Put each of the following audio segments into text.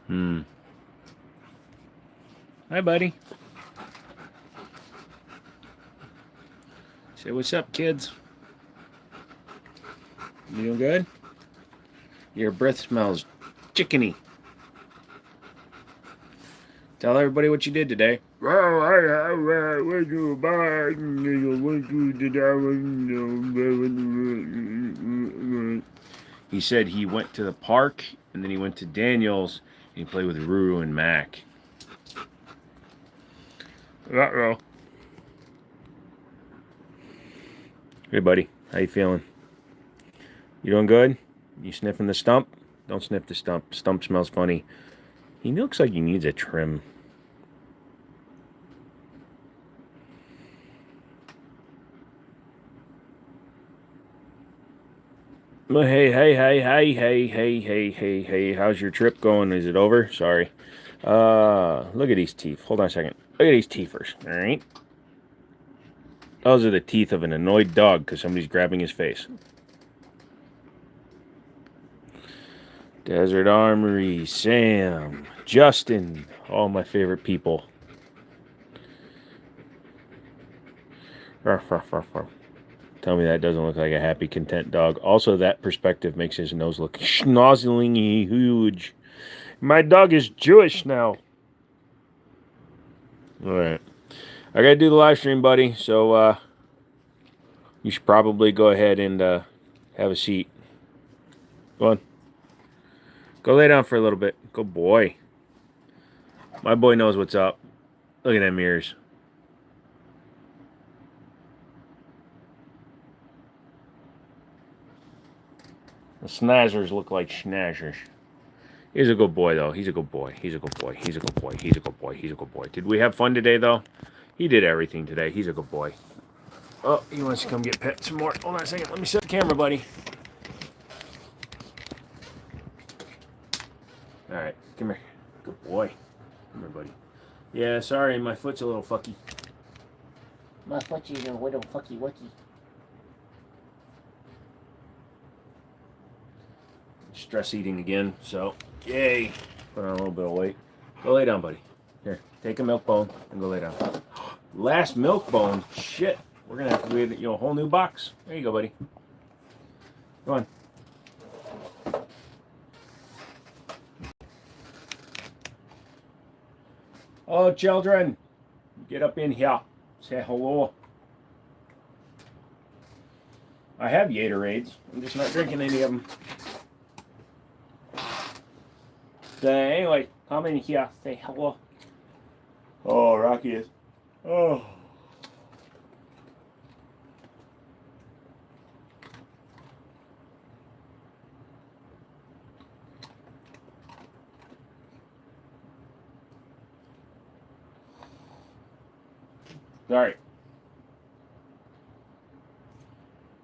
Hi, buddy. Say what's up, kids. You doing good? Your breath smells chickeny. Tell everybody what you did today. Well, I went to a bar and went to the He said he went to the park and then he went to Daniel's and he played with Ruru and Mac. Uh-oh. Hey, buddy. How you feeling? You doing good? You sniffing the stump? Don't sniff the stump. Stump smells funny. He looks like he needs a trim. Well, hey. How's your trip going? Is it over? Sorry. Look at these teeth. Hold on a second. Look at these teethers. All right. Those are the teeth of an annoyed dog because somebody's grabbing his face. Desert Armory, Sam, Justin, all my favorite people. Ruff, ruff, ruff, ruff. Tell me that doesn't look like a happy, content dog. Also, that perspective makes his nose look schnozzling huge. My dog is Jewish now. All right. I got to do the live stream, buddy. So, you should probably go ahead and have a seat. Go on. Go lay down for a little bit. Good boy. My boy knows what's up. Look at them ears. The snazzers look like schnazzers. He's a good boy, though. He's a good boy. He's a good boy. He's a good boy. He's a good boy. He's a good boy. Did we have fun today, though? He did everything today. He's a good boy. Oh, he wants to come get pet some more. Hold on a second. Let me set the camera, buddy. All right. Come here. Good boy. Come here, buddy. Yeah, sorry. My foot's a little fucky. My foot's a little fucky wucky. Stress eating again, so yay. Put on a little bit of weight. Go lay down, buddy. Here, take a milk bone and go lay down. Last milk bone? Shit. We're gonna have to get a whole new box. There you go, buddy. Come on. Oh, children, get up in here. Say hello. I have Gatorades. I'm just not drinking any of them. So anyway, come in here. Say hello. Oh, Rocky is. Oh. Sorry.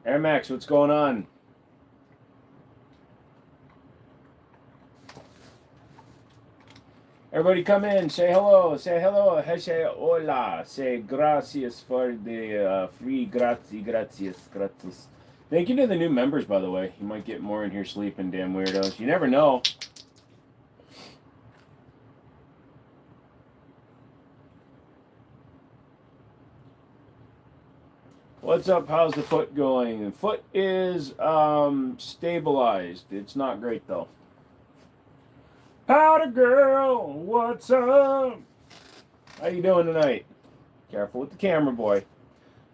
Air Max, what's going on? Everybody come in, say hello, say hola, say gracias for the free gracias. Thank you to the new members, by the way. You might get more in here sleeping, damn weirdos. You never know. What's up? How's the foot going? The foot is stabilized. It's not great, though. Powder girl, what's up? How you doing tonight? Careful with the camera, boy.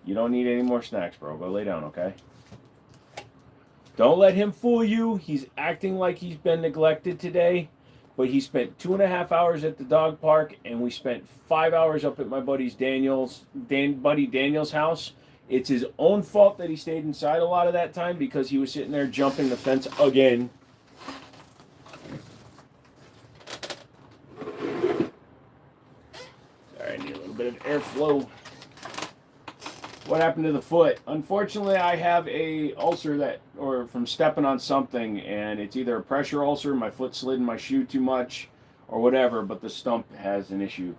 You don't need any more snacks, bro. Go lay down, okay? Don't let him fool you. He's acting like he's been neglected today, but he spent 2.5 hours at the dog park, and we spent 5 hours up at my buddy Daniel's house. It's his own fault that he stayed inside a lot of that time because he was sitting there jumping the fence again. Sorry, I need a little bit of airflow. What happened to the foot? Unfortunately, I have a ulcer from stepping on something, and it's either a pressure ulcer, my foot slid in my shoe too much, or whatever, but the stump has an issue.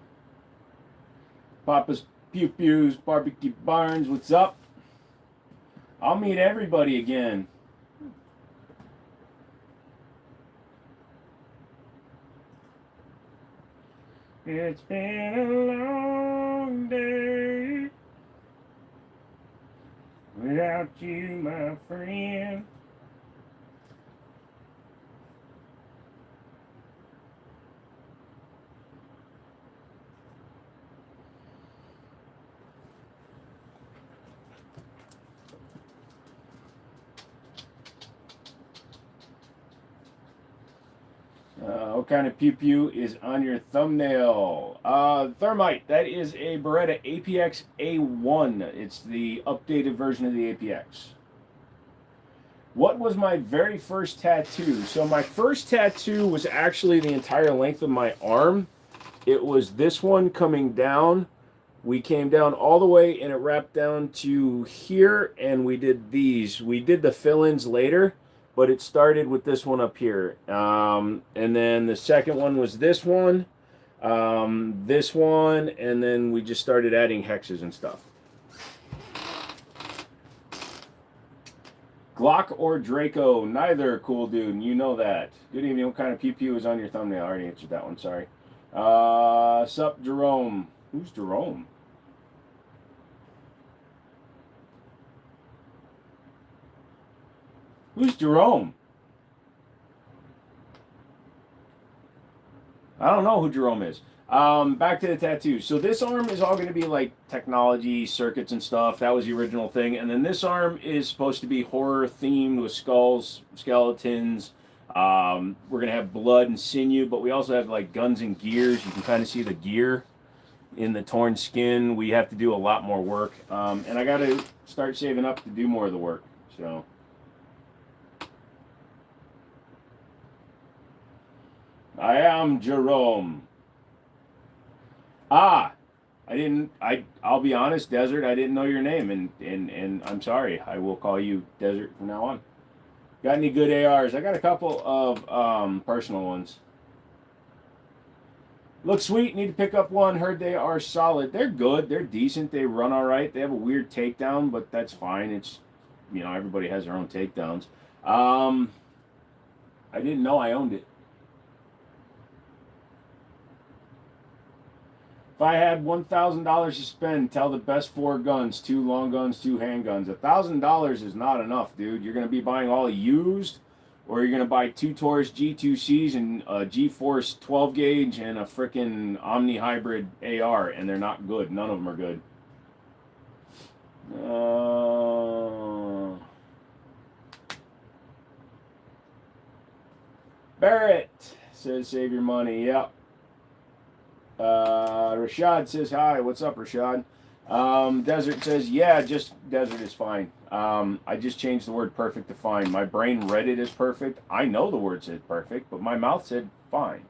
Papa's Pew Pews, Barbecue Barns, what's up? I'll meet everybody again. It's been a long day without you, my friend. What kind of pew pew is on your thumbnail? Thermite. That is a Beretta APX A1. It's the updated version of the APX. What was my very first tattoo? So my first tattoo was actually the entire length of my arm. It was this one coming down. We came down all the way and it wrapped down to here, and we did these. We did the fill-ins later, but it started with this one up here. And then the second one was this one, and then we just started adding hexes and stuff. Glock or Draco? Neither, cool dude, and you know that. Good evening. What kind of pew is on your thumbnail? I already answered that one, sorry. Sup, Jerome? Who's Jerome? Who's Jerome? I don't know who Jerome is. Back to the tattoo. So this arm is all going to be like technology, circuits and stuff. That was the original thing. And then this arm is supposed to be horror themed with skulls, skeletons. We're going to have blood and sinew, but we also have like guns and gears. You can kind of see the gear in the torn skin. We have to do a lot more work. And I got to start saving up to do more of the work. So... I am Jerome. I'll be honest, Desert, I didn't know your name, and I'm sorry. I will call you Desert from now on. Got any good ARs? I got a couple of personal ones. Look sweet, need to pick up one. Heard they are solid. They're good, they're decent, they run alright. They have a weird takedown, but that's fine. It's, you know, everybody has their own takedowns. I didn't know I owned it. If I had $1,000 to spend, tell the best 4 guns, 2 long guns, 2 handguns. $1,000 is not enough, dude. You're going to be buying all used, or you're going to buy 2 Taurus G2Cs and a G-Force 12 gauge and a frickin' Omni Hybrid AR, and they're not good. None of them are good. Barrett says save your money. Yep. Rashad says hi. What's up, Rashad? Desert says, yeah, just Desert is fine. I just changed the word perfect to fine. My brain read it as perfect. I know the word said perfect, but my mouth said fine.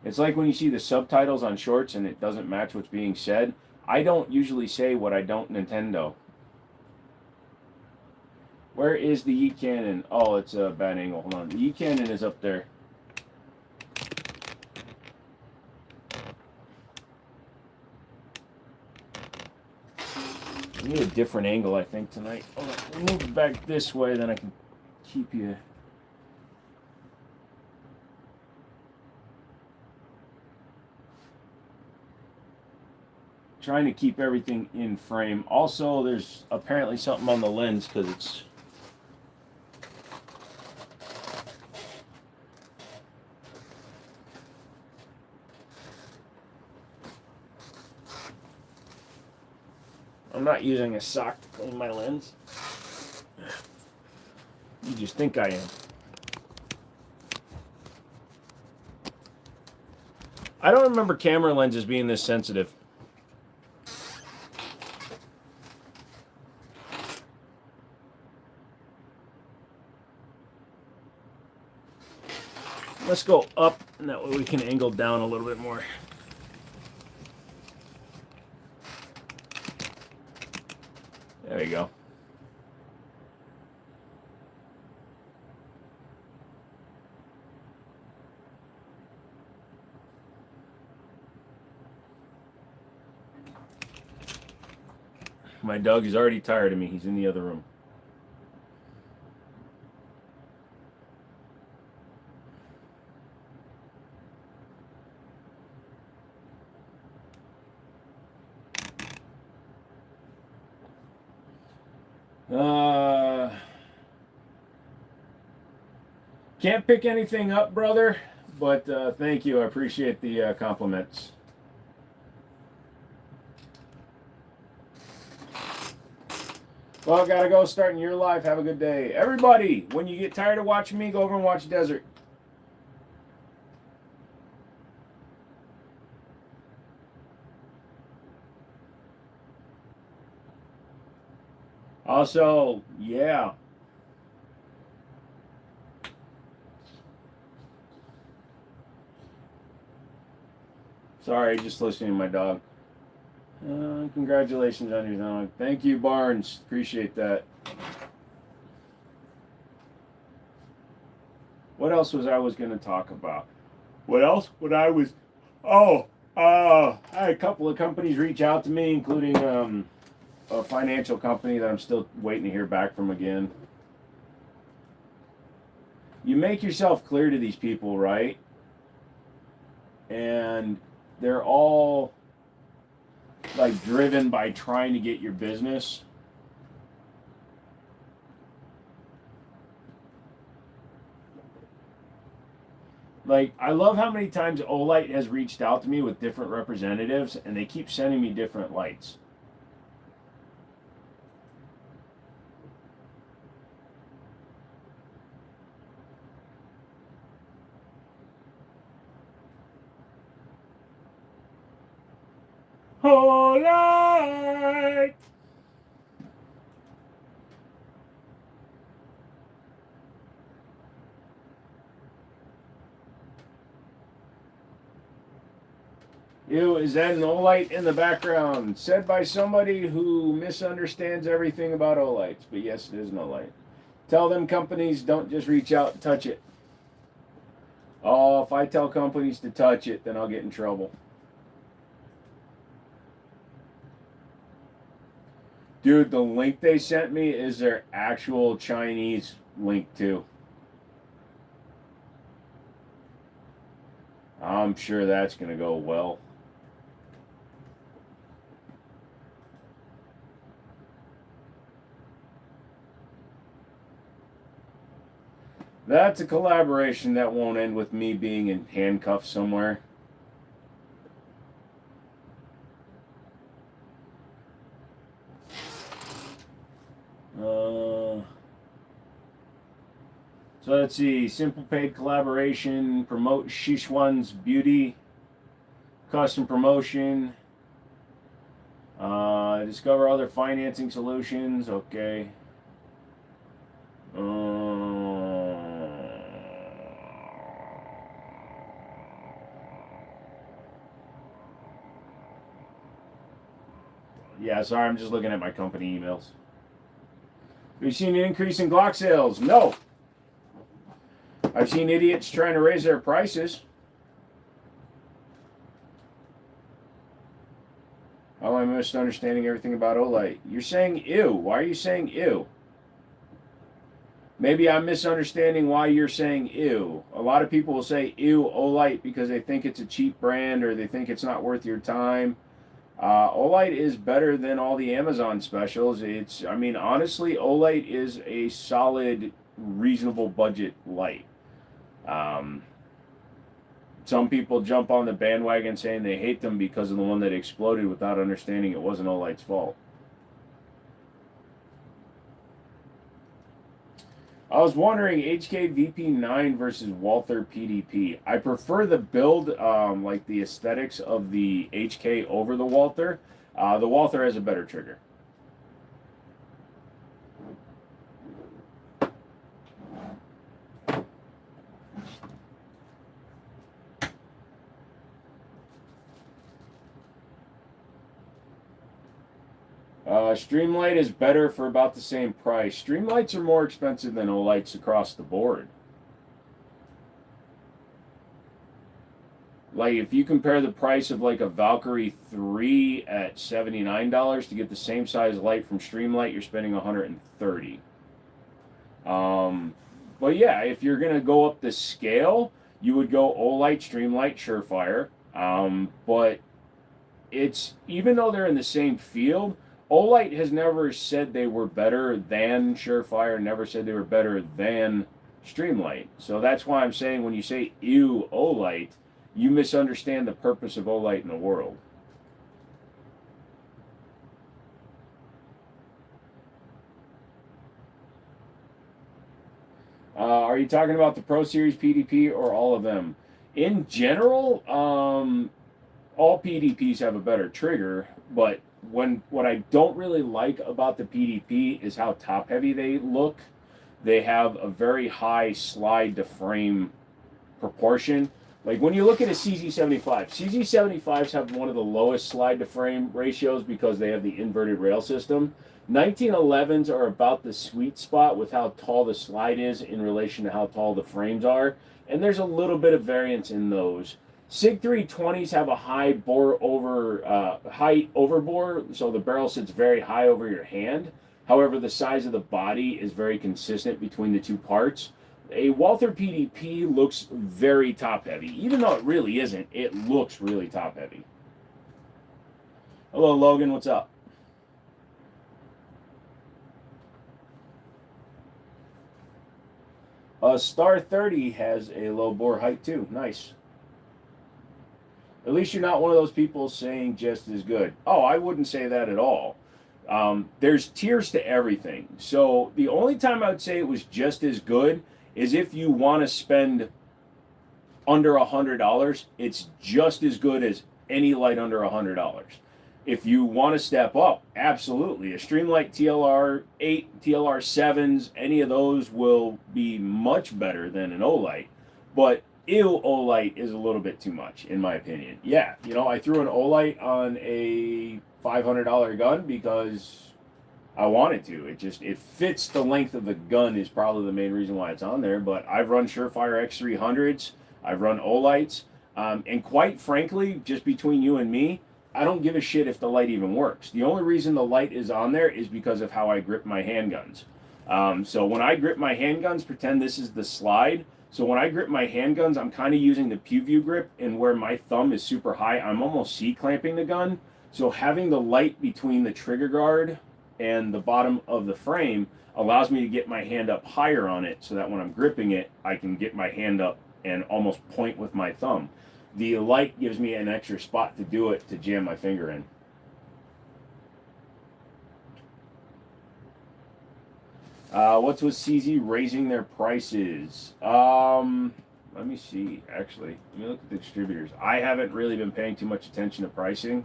It's like when you see the subtitles on shorts and it doesn't match what's being said. I don't usually say what I don't Nintendo. Where is the Yeet Cannon? Oh, it's a bad angle. Hold on. The Yeet Cannon is up there. I need a different angle, I think, tonight. Hold on. Move it back this way, then I can keep you. Trying to keep everything in frame. Also, there's apparently something on the lens because it's. I'm not using a sock to clean my lens. You just think I am. I don't remember camera lenses being this sensitive. Let's go up, and that way we can angle down a little bit more. There you go. My dog is already tired of me. He's in the other room. Can't pick anything up, brother, but thank you. I appreciate the compliments. Well, gotta go. Starting your life. Have a good day. Everybody, when you get tired of watching me, go over and watch Desert. Also, yeah. Sorry, just listening to my dog. Congratulations on your dog. Thank you, Barnes. Appreciate that. What else was I going to talk about? What else? I had a couple of companies reach out to me, including a financial company that I'm still waiting to hear back from again. You make yourself clear to these people, right? And they're all like driven by trying to get your business. Like, I love how many times Olight has reached out to me with different representatives, and they keep sending me different lights. Olight! Ew, is that an Olight in the background? Said by somebody who misunderstands everything about Olights. But yes, it is an Olight. Tell them companies don't just reach out and touch it. Oh, if I tell companies to touch it, then I'll get in trouble. Dude, the link they sent me is their actual Chinese link too. I'm sure that's going to go well. That's a collaboration that won't end with me being in handcuffs somewhere. So let's see, simple paid collaboration, promote Sichuan's beauty, custom promotion, discover other financing solutions, okay. Yeah, sorry, I'm just looking at my company emails. Have you seen an increase in Glock sales? No. I've seen idiots trying to raise their prices. Oh, I'm misunderstanding everything about Olight. You're saying ew. Why are you saying ew? Maybe I'm misunderstanding why you're saying ew. A lot of people will say ew Olight because they think it's a cheap brand or they think it's not worth your time. Olight is better than all the Amazon specials. I mean, honestly, Olight is a solid, reasonable budget light. Some people jump on the bandwagon saying they hate them because of the one that exploded without understanding it wasn't Olight's fault. I was wondering, HK VP9 versus Walther PDP. I prefer the build, like the aesthetics of the HK over the Walther. The Walther has a better trigger. Streamlight is better for about the same price. Streamlights are more expensive than Olights across the board. Like, if you compare the price of like a Valkyrie 3 at $79 to get the same size light from Streamlight, you're spending $130. But yeah, if you're gonna go up the scale, you would go Olight, Streamlight, Surefire. But it's, even though they're in the same field, Olight has never said they were better than Surefire, never said they were better than Streamlight. So that's why I'm saying when you say ew Olight, you misunderstand the purpose of Olight in the world. Are you talking about the Pro Series PDP or all of them? In general, all PDPs have a better trigger, but what I don't really like about the PDP is how top heavy they look. They have a very high slide to frame proportion. Like when you look at a CZ75, CZ75s have one of the lowest slide to frame ratios because they have the inverted rail system. 1911s are about the sweet spot with how tall the slide is in relation to how tall the frames are, and there's a little bit of variance in those. Sig 320s have a high height overbore, so the barrel sits very high over your hand. However, the size of the body is very consistent between the two parts. A Walther PDP looks very top heavy, even though it really isn't. It looks really top heavy. Hello, Logan. What's up? Star 30 has a low bore height too. Nice. At least you're not one of those people saying just as good. Oh, I wouldn't say that at all. There's tiers to everything. So the only time I would say it was just as good is if you want to spend under $100. It's just as good as any light under $100. If you want to step up, absolutely. A Streamlight TLR 8, TLR 7s, any of those will be much better than an Olight. But ew, Olight is a little bit too much, in my opinion. Yeah, you know, I threw an Olight on a $500 gun because I wanted to. It fits the length of the gun is probably the main reason why it's on there. But I've run Surefire X300s. I've run Olights. And quite frankly, just between you and me, I don't give a shit if the light even works. The only reason the light is on there is because of how I grip my handguns. So when I grip my handguns, pretend this is the slide. So when I grip my handguns, I'm kind of using the PewView grip, and where my thumb is super high, I'm almost C-clamping the gun. So having the light between the trigger guard and the bottom of the frame allows me to get my hand up higher on it so that when I'm gripping it, I can get my hand up and almost point with my thumb. The light gives me an extra spot to do it, to jam my finger in. What's with CZ raising their prices? Let me see, actually. Let me look at the distributors. I haven't really been paying too much attention to pricing.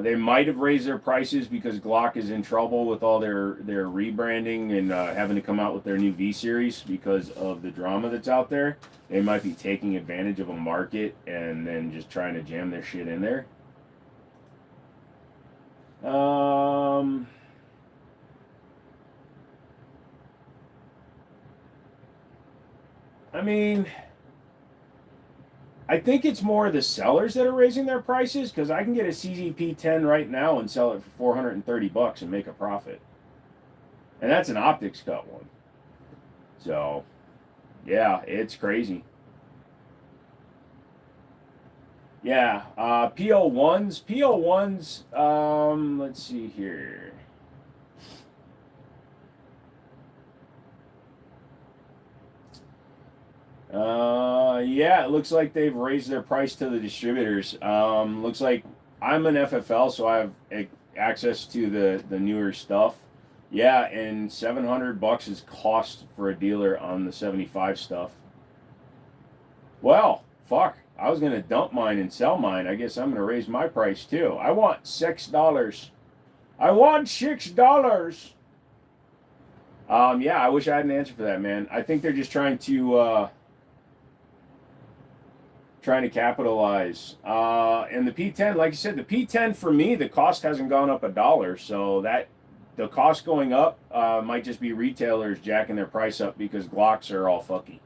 They might have raised their prices because Glock is in trouble with all their rebranding and having to come out with their new V series because of the drama that's out there. They might be taking advantage of a market and then just trying to jam their shit in there. I mean, I think it's more the sellers that are raising their prices, because I can get a CZP-10 right now and sell it for $430 and make a profit. And that's an optics cut one. So, yeah, it's crazy. Yeah, PO1s. PO1s, let's see here. Yeah, it looks like they've raised their price to the distributors. Looks like I'm an FFL, so I have access to the newer stuff. Yeah, and $700 is cost for a dealer on the 75 stuff. Well, fuck. I was gonna dump mine and sell mine. I guess I'm gonna raise my price too. I want $6. I want $6. Yeah, I wish I had an answer for that, man. I think they're just trying to capitalize. And the P10, like I said, the P10 for me, the cost hasn't gone up $1, so that the cost going up might just be retailers jacking their price up because Glocks are all fucky.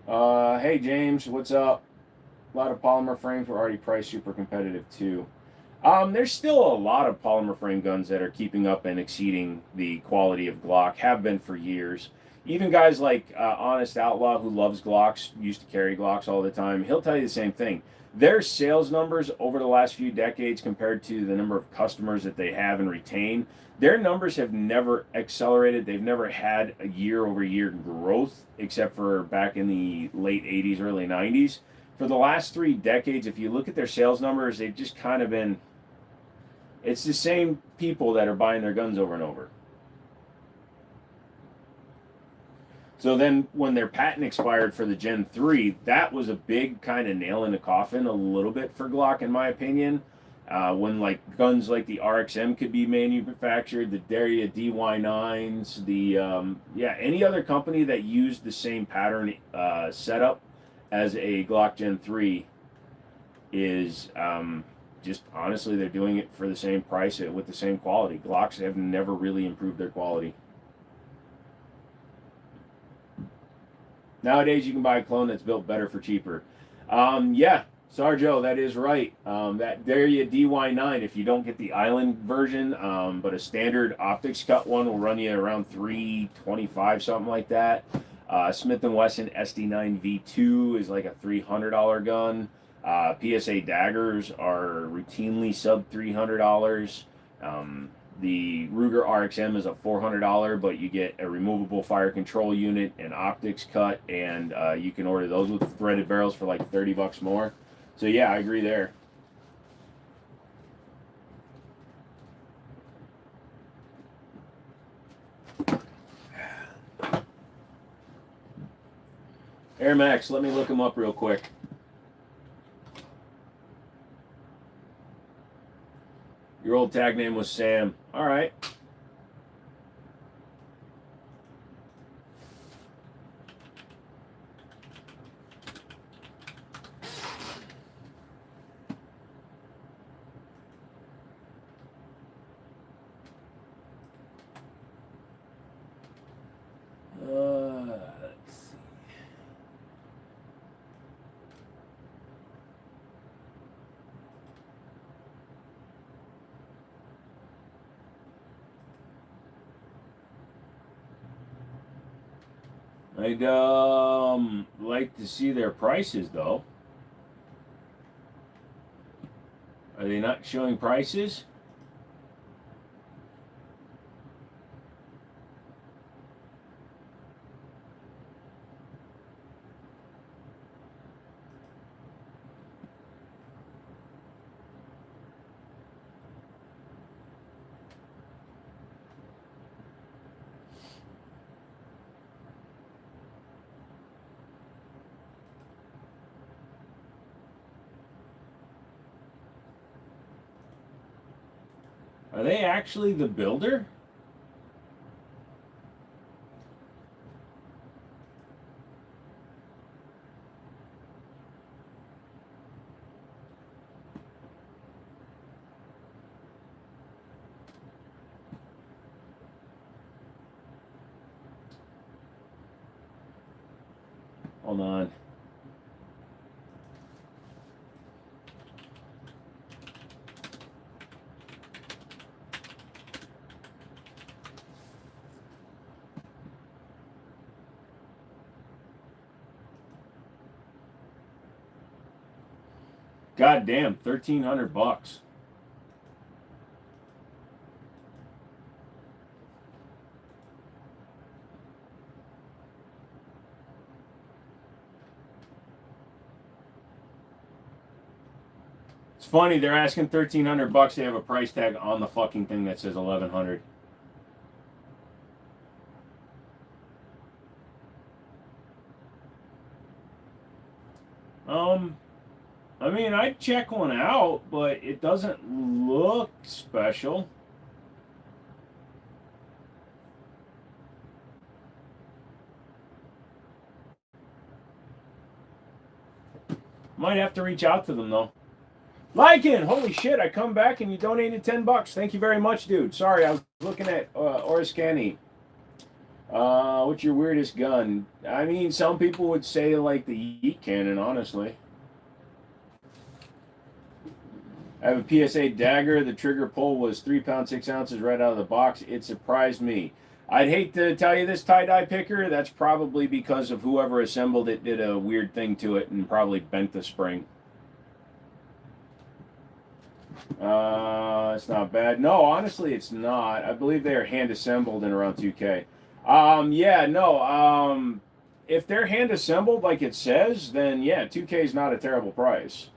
Hey James, what's up? A lot of polymer frames were already priced super competitive too. There's still a lot of polymer frame guns that are keeping up and exceeding the quality of Glock, have been for years. even guys like Honest Outlaw, who loves Glocks, used to carry Glocks all the time, he'll tell you the same thing. Their sales numbers over the last few decades compared to the number of customers that they have and retain, their numbers have never accelerated. They've never had a year-over-year growth, except for back in the late 80s, early 90s. For the last 3 decades, if you look at their sales numbers, they've just kind of been, it's the same people that are buying their guns over and over. So then when their patent expired for the Gen 3, that was a big kind of nail in the coffin a little bit for Glock, in my opinion. When like guns like the RXM could be manufactured, the Daria DY9s, any other company that used the same pattern setup as a Glock Gen 3 is just honestly, they're doing it for the same price with the same quality. Glocks have never really improved their quality. Nowadays, you can buy a clone that's built better for cheaper. Yeah, Sarjo, that is right. That Daria DY9, if you don't get the Island version, but a standard optics cut one will run you around $325, something like that. Smith & Wesson SD9 V2 is like a $300 gun. PSA daggers are routinely sub $300. The Ruger RXM is a $400, but you get a removable fire control unit, an optics cut, and you can order those with threaded barrels for like $30 more. So yeah, I agree there. Air Max, let me look them up real quick. Your old tag name was Sam. All right. Let's see. I'd like to see their prices, though. Are they not showing prices? Are they actually the builder? Hold on. God damn, $1,300. It's funny, they're asking $1,300. They have a price tag on the fucking thing that says $1,100. I mean, I'd check one out, but it doesn't look special. Might have to reach out to them, though. Lycan, holy shit, I come back and you donated $10. Thank you very much, dude. Sorry, I was looking at Oriscani. What's your weirdest gun? I mean, some people would say, like, the Yeet Cannon, honestly. I have a PSA dagger. The trigger pull was 3 pounds 6 ounces right out of the box. It surprised me. I'd hate to tell you this, tie-dye picker. That's probably because of whoever assembled it did a weird thing to it and probably bent the spring. It's not bad. No, honestly, it's not. I believe they are hand-assembled in around 2K. Yeah, no. If they're hand-assembled like it says, then yeah, 2K is not a terrible price.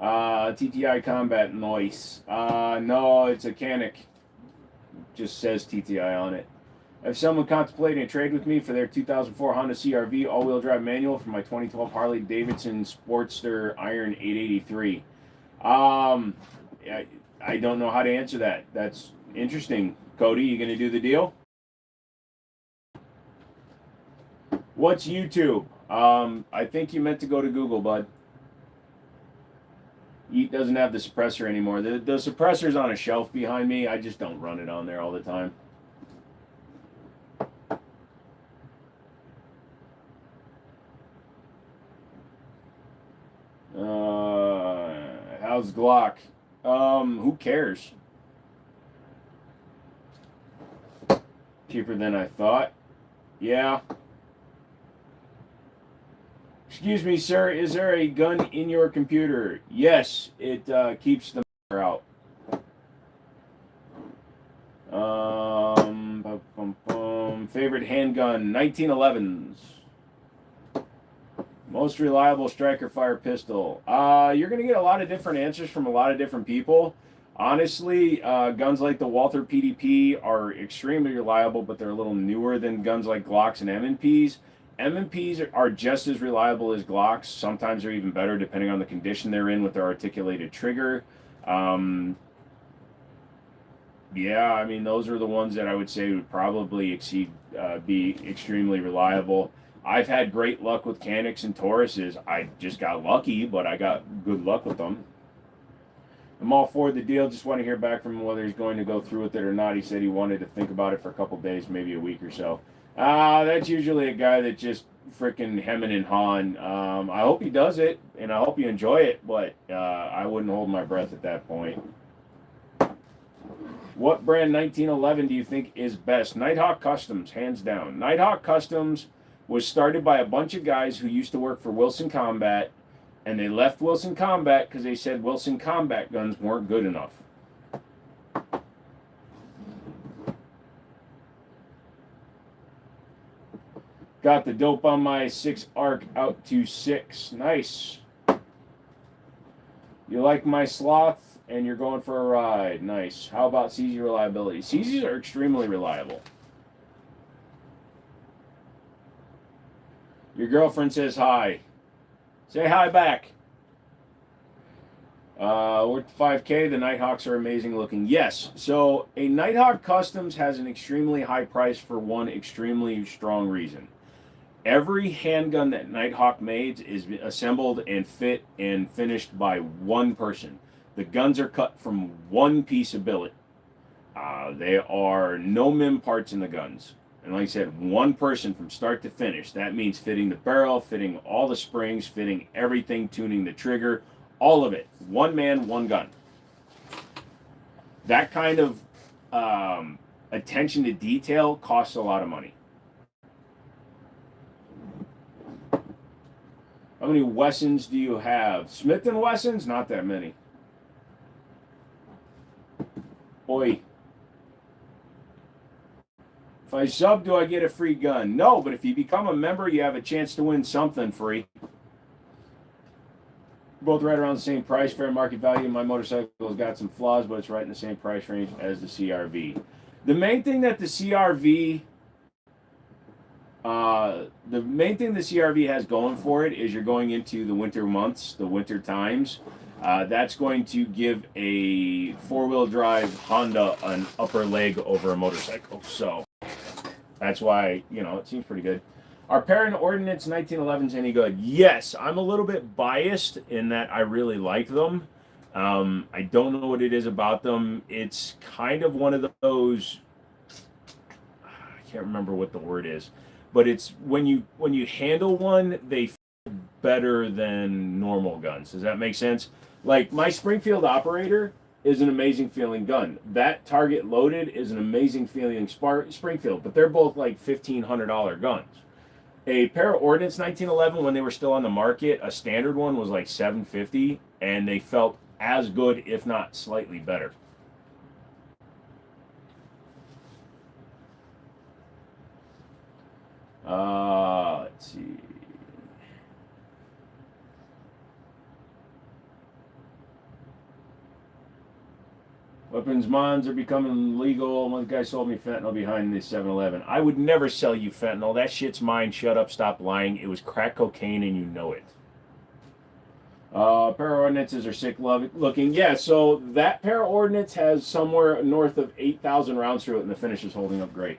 TTI Combat Noise. No, it's a Canic. Just says TTI on it. If someone contemplating a trade with me for their 2004 Honda CR-V all-wheel drive manual for my 2012 Harley Davidson Sportster Iron 883. I don't know how to answer that. That's interesting. Cody, you gonna do the deal? What's YouTube? I think you meant to go to Google, bud. Eat doesn't have the suppressor anymore. The suppressor's on a shelf behind me. I just don't run it on there all the time. How's Glock? Who cares? Cheaper than I thought. Yeah. Excuse me, sir. Is there a gun in your computer? Yes, it keeps the out. Favorite handgun, 1911s. Most reliable striker fire pistol. You're going to get a lot of different answers from a lot of different people. Honestly, guns like the Walther PDP are extremely reliable, but they're a little newer than guns like Glocks and M&Ps. M&Ps are just as reliable as Glocks. Sometimes they're even better depending on the condition they're in with their articulated trigger. Yeah, I mean, those are the ones that I would say would probably be extremely reliable. I've had great luck with Canics and Tauruses. I just got lucky, but I got good luck with them. I'm all for the deal. Just want to hear back from him whether he's going to go through with it or not. He said he wanted to think about it for a couple days, maybe a week or so. That's usually a guy that just freaking hemming and hawing. I hope he does it, and I hope you enjoy it, but I wouldn't hold my breath at that point. What brand 1911 do you think is best? Nighthawk Customs, hands down. Nighthawk Customs was started by a bunch of guys who used to work for Wilson Combat, and they left Wilson Combat because they said Wilson Combat guns weren't good enough. Got the dope on my 6 arc out to 6. Nice. You like my sloth and you're going for a ride. Nice. How about CZ reliability? CZs are extremely reliable. Your girlfriend says hi. Say hi back. We're at 5K. The Nighthawks are amazing looking. Yes. So a Nighthawk Customs has an extremely high price for one extremely strong reason. Every handgun that Nighthawk made is assembled and fit and finished by one person. The guns are cut from one piece of billet. There are no MIM parts in the guns. And like I said, one person from start to finish. That means fitting the barrel, fitting all the springs, fitting everything, tuning the trigger, all of it. One man, one gun. That kind of attention to detail costs a lot of money. How many Wessons do you have? Smith & Wessons? Not that many. Oi. If I sub, do I get a free gun? No, but if you become a member, you have a chance to win something free. Both right around the same price, fair market value. My motorcycle has got some flaws, but it's right in the same price range as the CR-V. The main thing that the CR-V has going for it is you're going into the winter months, the winter times. That's going to give a four-wheel drive Honda an upper leg over a motorcycle. So that's why, you know, it seems pretty good. Are Parent Ordinance 1911s any good? Yes, I'm a little bit biased in that I really like them. I don't know what it is about them. It's kind of one of those, I can't remember what the word is, but it's when you handle one, they feel better than normal guns. Does that make sense? Like my Springfield Operator, is an amazing feeling gun. That target loaded is an amazing feeling Springfield, but they're both like $1,500 guns. A pair of Ordinance 1911, when they were still on the market, a standard one was like $750, and they felt as good, if not slightly better. Let's see. Weapons mods are becoming legal. One guy sold me fentanyl behind the 7-Eleven. I would never sell you fentanyl. That shit's mine. Shut up. Stop lying. It was crack cocaine and you know it. Pair of Ordinances are sick looking. Yeah, so that pair of Ordnance has somewhere north of 8,000 rounds through it, and the finish is holding up great.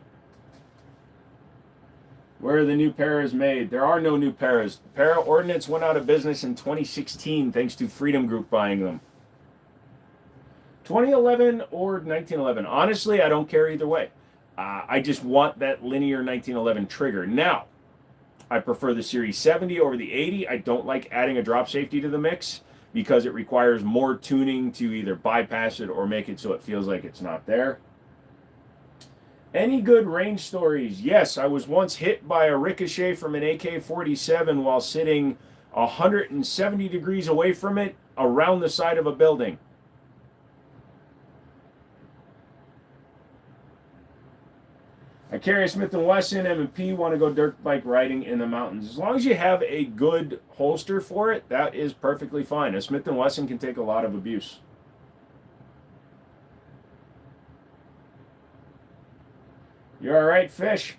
Where are the new paras made? There are no new paras. Para Ordnance went out of business in 2016 thanks to Freedom Group buying them. 2011 or 1911. Honestly, I don't care either way. I just want that linear 1911 trigger. Now, I prefer the Series 70 over the 80. I don't like adding a drop safety to the mix because it requires more tuning to either bypass it or make it so it feels like it's not there. Any good range stories? Yes, I was once hit by a ricochet from an AK-47 while sitting 170 degrees away from it around the side of a building. I carry a Smith & Wesson M&P, want to go dirt bike riding in the mountains. As long as you have a good holster for it, that is perfectly fine. A Smith & Wesson can take a lot of abuse. You all right, fish?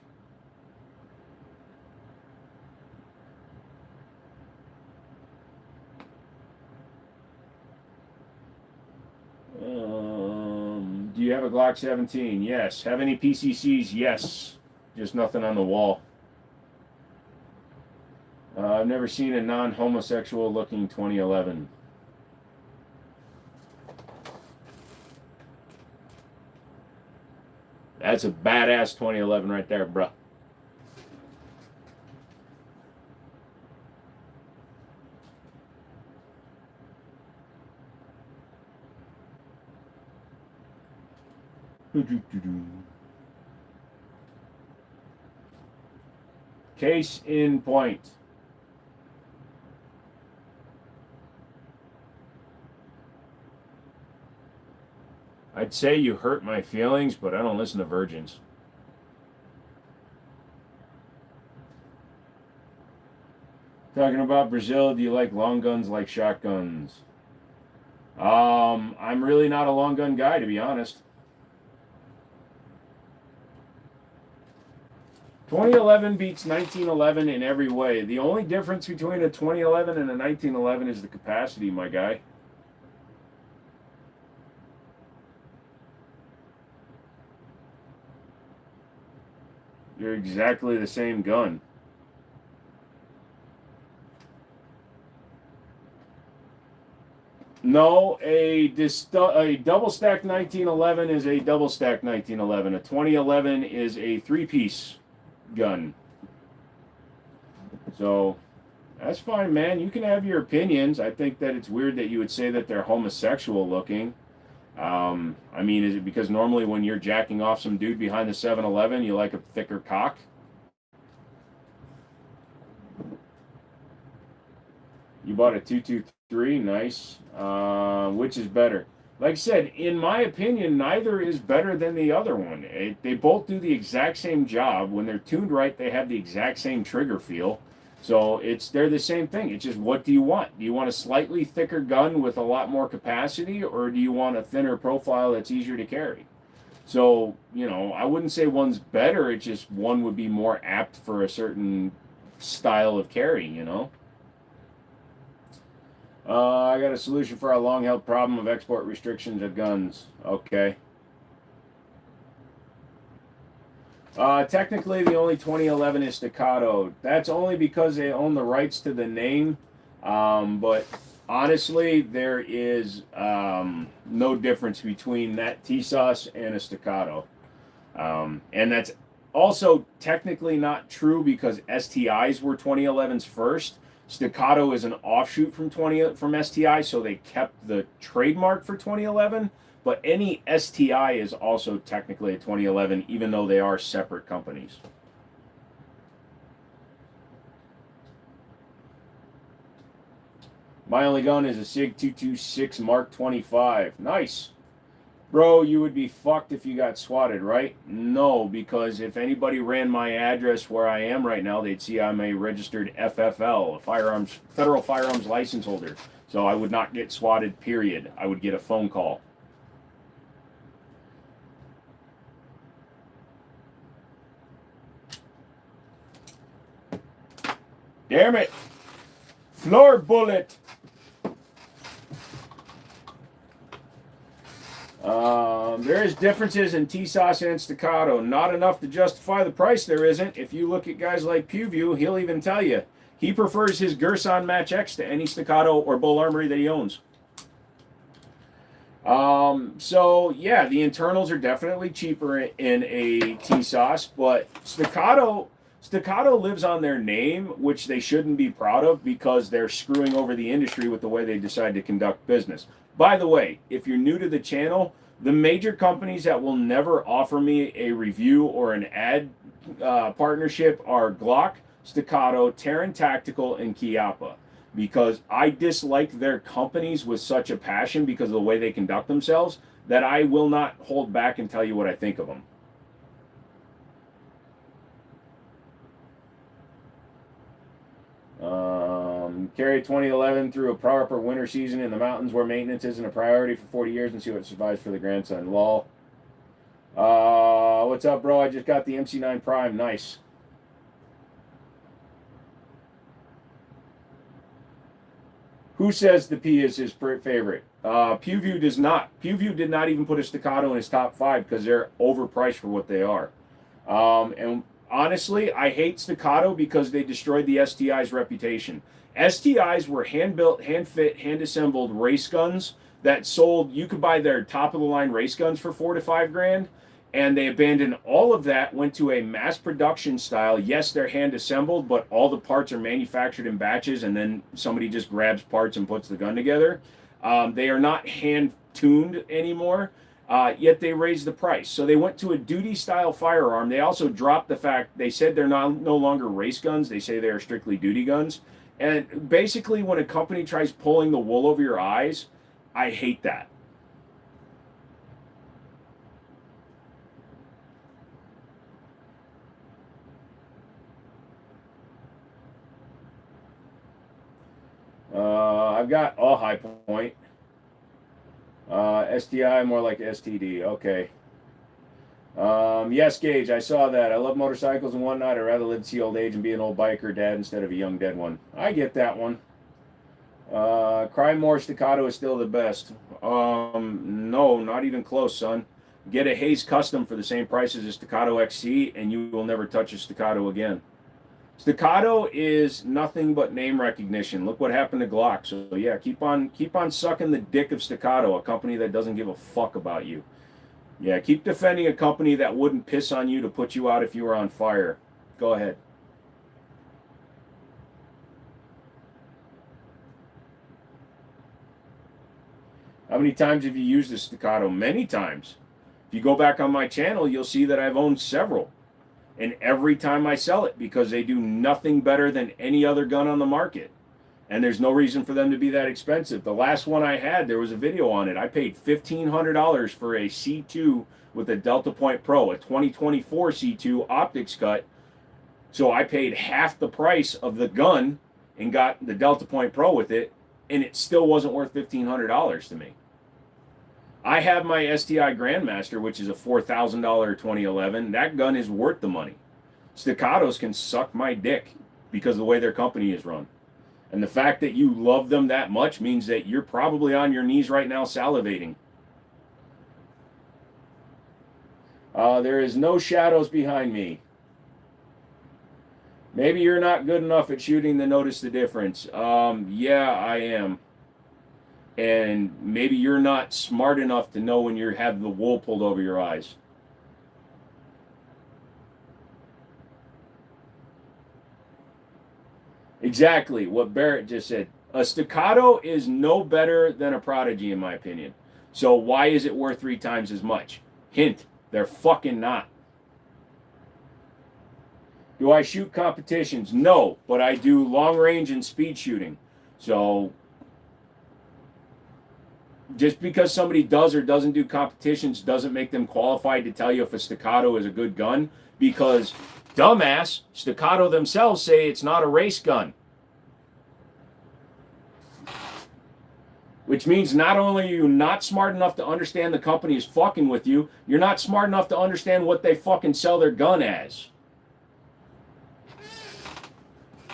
Do you have a Glock 17? Yes. Have any PCCs? Yes. Just nothing on the wall. I've never seen a non-homosexual looking 2011. That's a badass 2011 right there, bruh. Case in point. I'd say you hurt my feelings, but I don't listen to virgins. Talking about Brazil, do you like long guns like shotguns? I'm really not a long gun guy, to be honest. 2011 beats 1911 in every way. The only difference between a 2011 and a 1911 is the capacity, my guy. You're exactly the same gun. No, a double stack 1911 is a double stack 1911. A 2011 is a three-piece gun. So that's fine, man. You can have your opinions. I think that it's weird that you would say that they're homosexual looking. I mean, is it because normally when you're jacking off some dude behind the 7-Eleven, you like a thicker cock? You bought a 223, nice. Which is better? Like I said, in my opinion, neither is better than the other one. They both do the exact same job. When they're tuned right, they have the exact same trigger feel. So they're the same thing. It's just, what do you want? Do you want a slightly thicker gun with a lot more capacity, or do you want a thinner profile that's easier to carry? So, you know, I wouldn't say one's better. It's just one would be more apt for a certain style of carry, you know? I got a solution for our long-held problem of export restrictions of guns. Okay. Technically, the only 2011 is Staccato. That's only because they own the rights to the name. But honestly, there is no difference between that Tisas and a Staccato. And that's also technically not true because STIs were 2011's first. Staccato is an offshoot from STI, so they kept the trademark for 2011. But any STI is also technically a 2011, even though they are separate companies. My only gun is a Sig 226 Mark 25. Nice. Bro, you would be fucked if you got swatted, right? No, because if anybody ran my address where I am right now, they'd see I'm a registered FFL, a federal firearms license holder. So I would not get swatted, period. I would get a phone call. Damn it! Floor bullet! There is differences in Tisas and Staccato. Not enough to justify the price there isn't. If you look at guys like PewView, he'll even tell you. He prefers his Gerson Match X to any Staccato or Bull Armory that he owns. So, yeah, the internals are definitely cheaper in a Tisas, but Staccato lives on their name, which they shouldn't be proud of because they're screwing over the industry with the way they decide to conduct business. By the way, if you're new to the channel, the major companies that will never offer me a review or an ad partnership are Glock, Staccato, Terran Tactical, and Chiappa. Because I dislike their companies with such a passion because of the way they conduct themselves that I will not hold back and tell you what I think of them. Carry 2011 through a proper winter season in the mountains where maintenance isn't a priority for 40 years and see what survives for the grandson. Lol. What's up, bro? I just got the MC9 Prime. Nice. Who says the P is his favorite? PewView does not. PewView did not even put a Staccato in his top 5 because they're overpriced for what they are. And honestly, I hate Staccato because they destroyed the STI's reputation. STIs were hand-built, hand-fit, hand-assembled race guns that sold. You could buy their top-of-the-line race guns for $4 to $5 grand, and they abandoned all of that, went to a mass production style. Yes, they're hand-assembled, but all the parts are manufactured in batches, and then somebody just grabs parts and puts the gun together. They are not hand-tuned anymore. Yet they raised the price. So they went to a duty-style firearm. They also dropped the fact, they said they're no longer race guns. They say they are strictly duty guns. And basically, when a company tries pulling the wool over your eyes, I hate that. I've got a high point. STI, more like STD. Okay. Yes, Gage, I saw that. I love motorcycles and whatnot. I'd rather live to see old age and be an old biker dad instead of a young dead one. I get that one. Cry more, Staccato is still the best. No, not even close, son. Get a Hayes Custom for the same price as a Staccato XC, and you will never touch a Staccato again. Staccato is nothing but name recognition. Look what happened to Glock. So yeah, keep on sucking the dick of Staccato, a company that doesn't give a fuck about you. Yeah, keep defending a company that wouldn't piss on you to put you out if you were on fire. Go ahead. How many times have you used a Staccato? Many times. If you go back on my channel, you'll see that I've owned several. And every time I sell it, because they do nothing better than any other gun on the market. And there's no reason for them to be that expensive. The last one I had, there was a video on it. I paid $1,500 for a C2 with a Delta Point Pro, a 2024 C2 optics cut. So I paid half the price of the gun and got the Delta Point Pro with it, and it still wasn't worth $1,500 to me. I have my STI Grandmaster, which is a $4,000 2011. That gun is worth the money. Staccatos can suck my dick because of the way their company is run. And the fact that you love them that much means that you're probably on your knees right now salivating. There is no shadows behind me. Maybe you're not good enough at shooting to notice the difference. Yeah, I am. And maybe you're not smart enough to know when you have the wool pulled over your eyes. Exactly what Barrett just said. A Staccato is no better than a Prodigy, in my opinion. So why is it worth 3 times as much? Hint, they're fucking not. Do I shoot competitions? No, but I do long range and speed shooting. So just because somebody does or doesn't do competitions doesn't make them qualified to tell you if a Staccato is a good gun, because dumbass, Staccato themselves say it's not a race gun. Which means not only are you not smart enough to understand the company is fucking with you, you're not smart enough to understand what they fucking sell their gun as.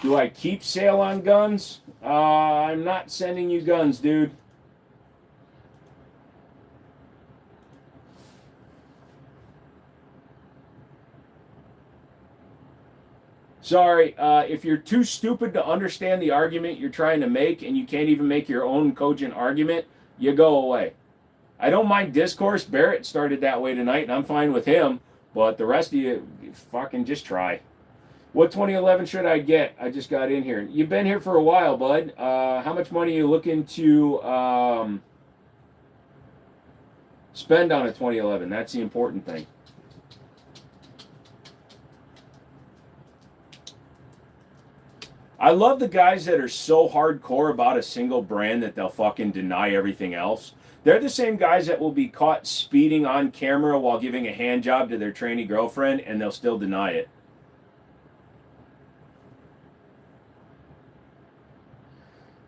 Do I keep sale on guns? I'm not sending you guns, dude. Sorry, if you're too stupid to understand the argument you're trying to make and you can't even make your own cogent argument, you go away. I don't mind discourse. Barrett started that way tonight, and I'm fine with him. But the rest of you fucking just try. What 2011 should I get? I just got in here. You've been here for a while, bud. How much money are you looking to spend on a 2011? That's the important thing. I love the guys that are so hardcore about a single brand that they'll fucking deny everything else. They're the same guys that will be caught speeding on camera while giving a hand job to their trainee girlfriend, and they'll still deny it.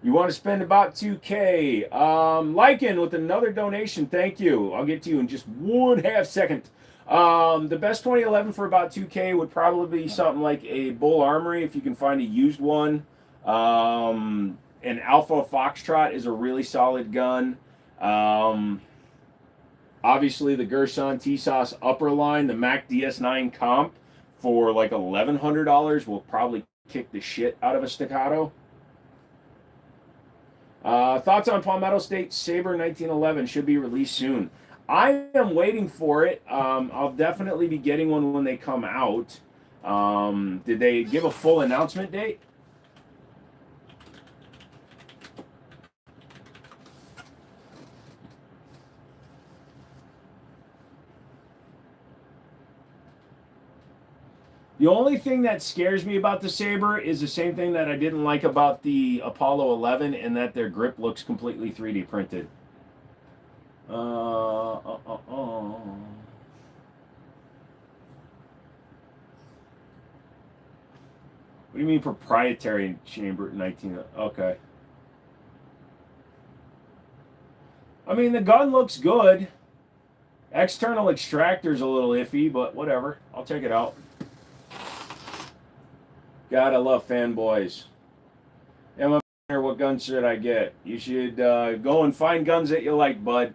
You want to spend about 2K. Lycan with another donation. Thank you. I'll get to you in just 1/2 second. The best 2011 for about 2K would probably be something like a Bull Armory, if you can find a used one. An Alpha Foxtrot is a really solid gun. Obviously, the Gerson Tisas upper line, the Mac DS9 comp for like $1,100 will probably kick the shit out of a Staccato. Thoughts on Palmetto State Sabre 1911 should be released soon. I am waiting for it. I'll definitely be getting one when they come out. Did they give a full announcement date? The only thing that scares me about the Sabre is the same thing that I didn't like about the Apollo 11, and that their grip looks completely 3D printed. What do you mean proprietary chamber 19? Okay. I mean, the gun looks good. External extractor's a little iffy, but whatever. I'll check it out. God, I love fanboys. What guns should I get? You should go and find guns that you like, bud.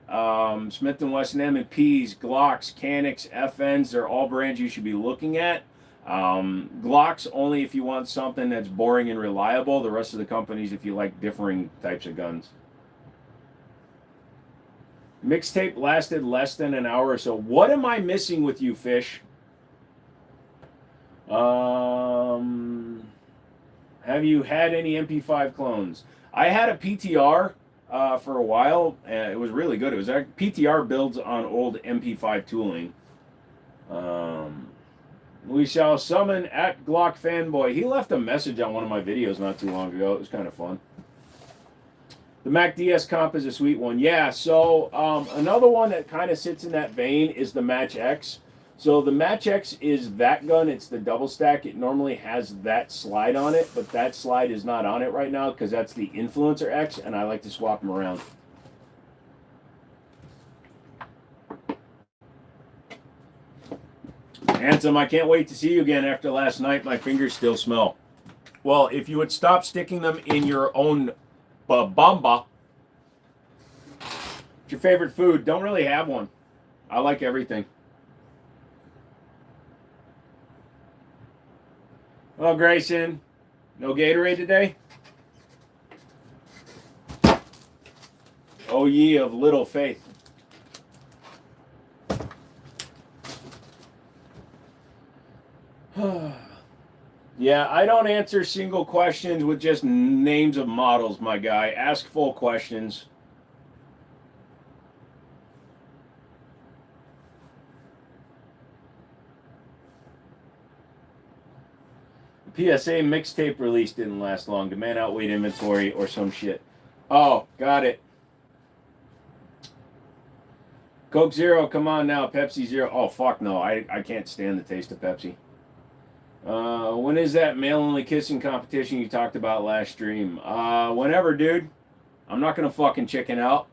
Smith & Wesson M&Ps, Glocks, Canics, FNs, they're all brands you should be looking at. Glocks only if you want something that's boring and reliable. The rest of the companies if you like differing types of guns. Mixtape lasted less than an hour or so. What am I missing with you, Fish? Have you had any MP5 clones? I had a PTR for a while. It was really good. It was PTR builds on old MP5 tooling. We shall summon at Glock Fanboy. He left a message on one of my videos not too long ago. It was kind of fun. The Mac DS comp is a sweet one. Yeah, so another one that kind of sits in that vein is the Match X. So the Match X is that gun. It's the double stack. It normally has that slide on it, but that slide is not on it right now because that's the Influencer X, and I like to swap them around. Handsome, I can't wait to see you again after last night. My fingers still smell. Well, if you would stop sticking them in your own bamba. What's your favorite food? Don't really have one. I like everything. Well, Grayson, no Gatorade today? Oh, ye of little faith. Yeah, I don't answer single questions with just names of models, my guy. Ask full questions. PSA mixtape release didn't last long. Demand outweighed inventory or some shit. Oh, got it. Coke Zero, come on now. Pepsi Zero. Oh, fuck no. I can't stand the taste of Pepsi. When is that male-only kissing competition you talked about last stream? Whenever, dude. I'm not going to fucking chicken out.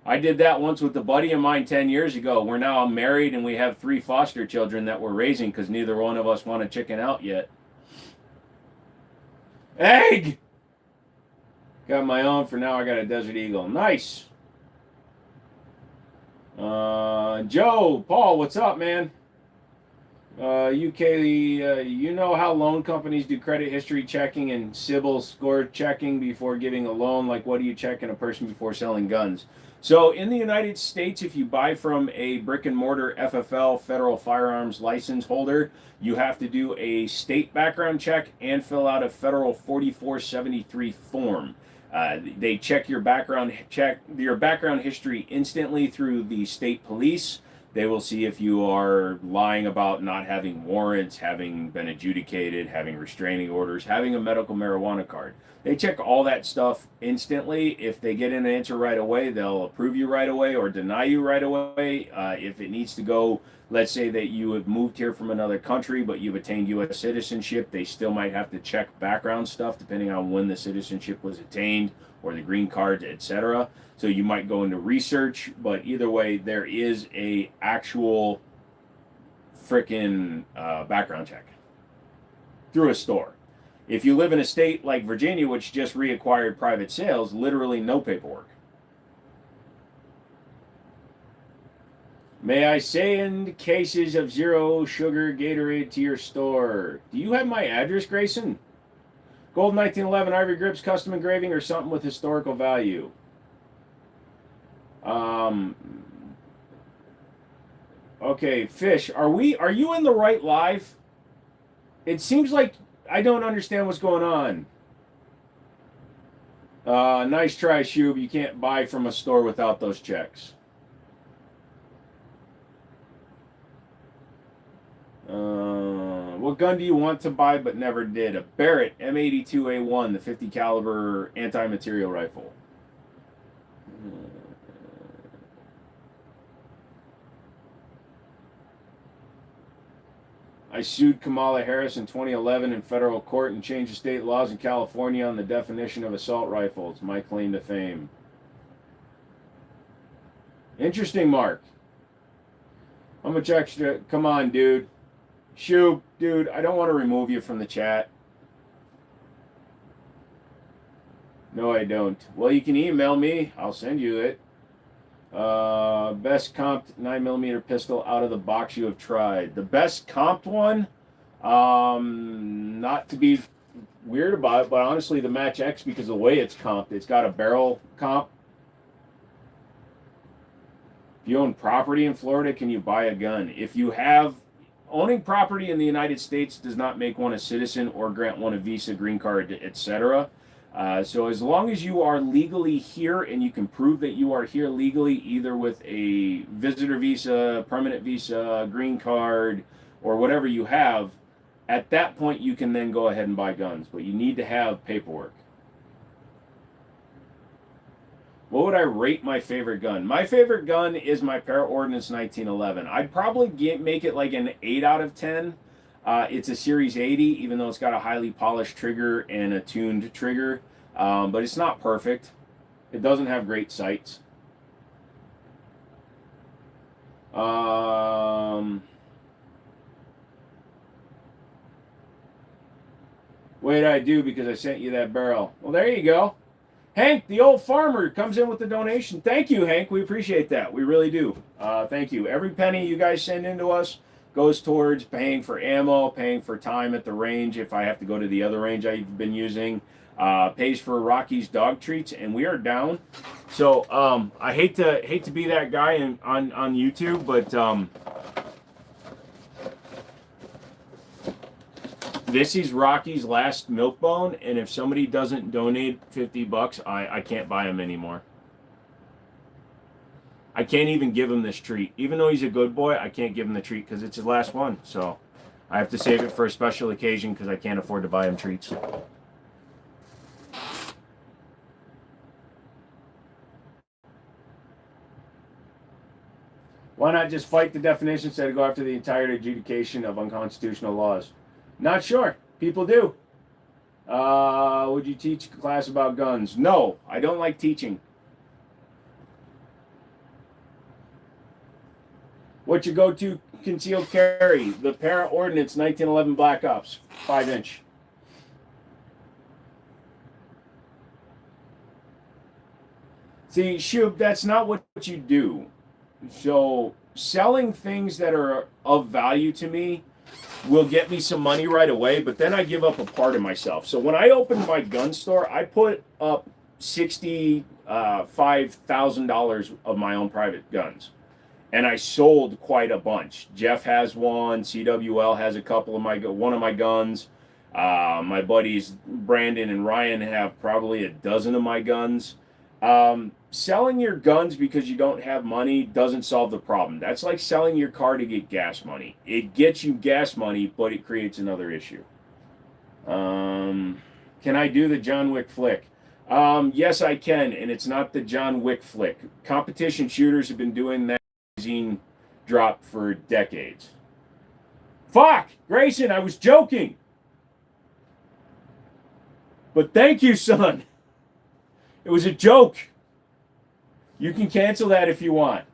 I did that once with a buddy of mine 10 years ago. We're now married and we have 3 foster children that we're raising because neither one of us want to chicken out yet. Egg! Got my own. For now, I got a Desert Eagle. Nice. Joe, Paul, what's up, man? UK, you know how loan companies do credit history checking and CIBIL score checking before giving a loan? Like, what do you check in a person before selling guns? So, in the United States, if you buy from a brick and mortar FFL, Federal Firearms License holder, you have to do a state background check and fill out a federal 4473 form. They check your background history instantly through the state police. They will see if you are lying about not having warrants, having been adjudicated, having restraining orders, having a medical marijuana card. They check all that stuff instantly. If they get an answer right away, they'll approve you right away or deny you right away. If it needs to go, let's say that you have moved here from another country, but you've attained U.S. citizenship, they still might have to check background stuff depending on when the citizenship was attained or the green cards, etc. So you might go into research, but either way, there is a actual frickin' background check through a store. If you live in a state like Virginia, which just reacquired private sales, literally no paperwork. May I send cases of zero sugar Gatorade to your store? Do you have my address, Grayson? Gold 1911 Ivory Grips custom engraving or something with historical value. Okay, Fish, are you in the right live? It seems like I don't understand what's going on. Nice try, Shub. You can't buy from a store without those checks. What gun do you want to buy but never did? A Barrett M82A1, the 50 caliber anti-material rifle. I sued Kamala Harris in 2011 in federal court and changed the state laws in California on the definition of assault rifles. My claim to fame. Interesting, Mark. How much extra? Come on, dude. Shoo, dude, I don't want to remove you from the chat. No, I don't. Well, you can email me. I'll send you it. Best comped 9mm pistol out of the box you have tried. The best comped one, not to be weird about it, but honestly, the Match X, because of the way it's comped, it's got a barrel comp. If you own property in Florida, can you buy a gun? If you have, owning property in the United States does not make one a citizen or grant one a visa, green card, etc. So as long as you are legally here and you can prove that you are here legally, either with a visitor visa, permanent visa, green card, or whatever you have, at that point you can then go ahead and buy guns. But you need to have paperwork. What would I rate my favorite gun? My favorite gun is my Ordinance 1911. I'd probably make it like an 8 out of 10. It's a Series 80, even though it's got a highly polished trigger and a tuned trigger. But it's not perfect. It doesn't have great sights. Wait, I do because I sent you that barrel. Well, there you go. Hank, the old farmer, comes in with the donation. Thank you, Hank. We appreciate that. We really do. Thank you. Every penny you guys send in to us goes towards paying for ammo, paying for time at the range if I have to go to the other range I've been using, pays for Rocky's dog treats, and we are down. So I hate to be that guy on YouTube, but this is Rocky's last milk bone, and if somebody doesn't donate $50, I can't buy him anymore. I can't even give him this treat. Even though he's a good boy, I can't give him the treat because it's his last one. So I have to save it for a special occasion because I can't afford to buy him treats. Why not just fight the definition instead of go after the entire adjudication of unconstitutional laws? Not sure. People do. Would you teach a class about guns? No, I don't like teaching. What's your go-to concealed carry? The Para Ordinance 1911 Black Ops, 5-inch. See, Shub, that's not what you do. So selling things that are of value to me will get me some money right away, but then I give up a part of myself. So when I opened my gun store, I put up $65,000 of my own private guns. And I sold quite a bunch. Jeff has one. CWL has a couple of one of my guns. My buddies Brandon and Ryan have probably a dozen of my guns. Selling your guns because you don't have money doesn't solve the problem. That's like selling your car to get gas money. It gets you gas money, but it creates another issue. Can I do the John Wick flick? Yes, I can, and it's not the John Wick flick. Competition shooters have been doing that magazine drop for decades. Fuck! Grayson, I was joking! But thank you, son! It was a joke! You can cancel that if you want.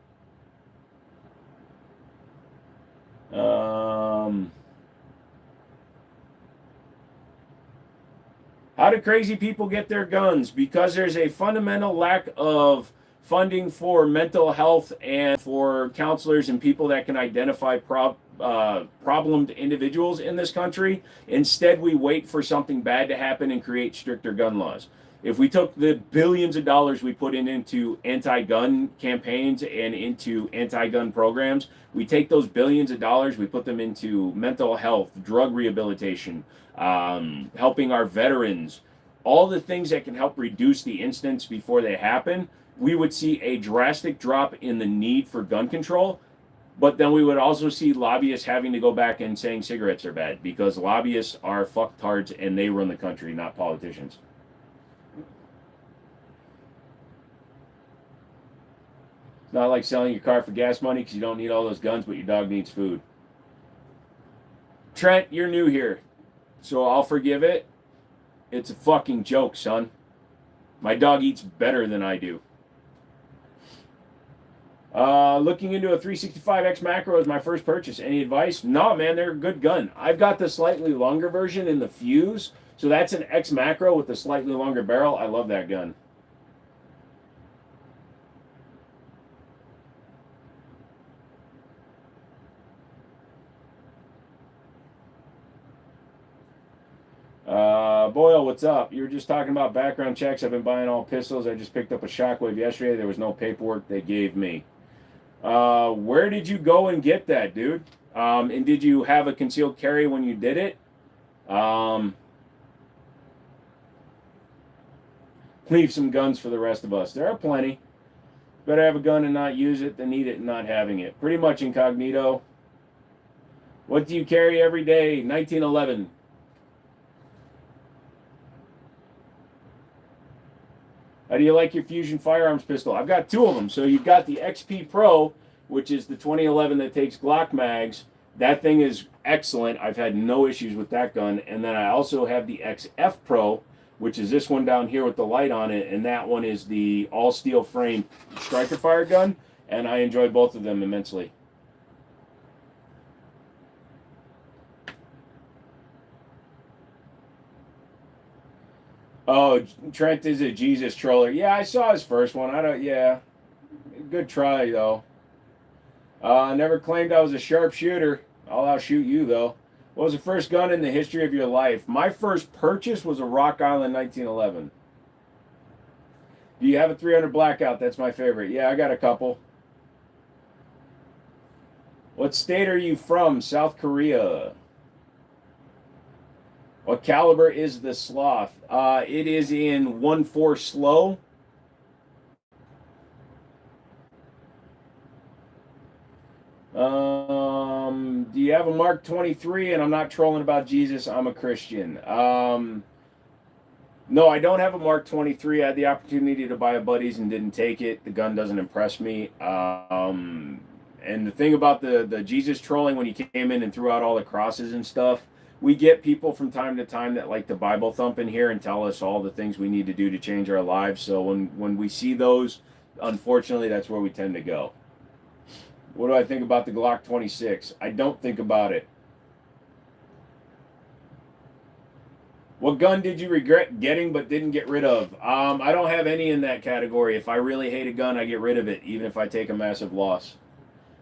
How do crazy people get their guns? Because there's a fundamental lack of funding for mental health and for counselors and people that can identify problemed individuals in this country. Instead, we wait for something bad to happen and create stricter gun laws. If we took the billions of dollars we put into anti-gun campaigns and into anti-gun programs, we take those billions of dollars, we put them into mental health, drug rehabilitation, helping our veterans, all the things that can help reduce the incidents before they happen, we would see a drastic drop in the need for gun control. But then we would also see lobbyists having to go back and saying cigarettes are bad because lobbyists are fucktards and they run the country, not politicians. It's not like selling your car for gas money because you don't need all those guns, but your dog needs food. Trent, you're new here, so I'll forgive it. It's a fucking joke, son. My dog eats better than I do. Looking into a 365X macro as my first purchase. Any advice? No, man, they're a good gun. I've got the slightly longer version in the Fuse, so that's an X macro with a slightly longer barrel. I love that gun. Boyle, what's up? You were just talking about background checks. I've been buying all pistols. I just picked up a Shockwave yesterday. There was no paperwork they gave me. Where did you go and get that, dude? And did you have a concealed carry when you did it? Leave some guns for the rest of us. There are plenty. Better have a gun and not use it than need it and not having it. Pretty much incognito. What do you carry every day? 1911. How do you like your Fusion firearms pistol? I've got two of them. So you've got the XP Pro, which is the 2011 that takes Glock mags. That thing is excellent. I've had no issues with that gun. And then I also have the XF Pro, which is this one down here with the light on it. And that one is the all-steel frame striker fire gun. And I enjoy both of them immensely. Oh, Trent is a Jesus troller. Yeah, I saw his first one. Yeah. Good try, though. I never claimed I was a sharpshooter. I'll outshoot you, though. What was the first gun in the history of your life? My first purchase was a Rock Island 1911. Do you have a 300 Blackout? That's my favorite. Yeah, I got a couple. What state are you from? South Korea. What caliber is the Sloth? It is in 1.4 slow. Do you have a Mark 23? And I'm not trolling about Jesus. I'm a Christian. No, I don't have a Mark 23. I had the opportunity to buy a buddy's and didn't take it. The gun doesn't impress me. And the thing about the Jesus trolling, when he came in and threw out all the crosses and stuff, we get people from time to time that like to Bible thump in here and tell us all the things we need to do to change our lives. So when we see those, unfortunately, that's where we tend to go. What do I think about the Glock 26? I don't think about it. What gun did you regret getting but didn't get rid of? I don't have any in that category. If I really hate a gun, I get rid of it, even if I take a massive loss.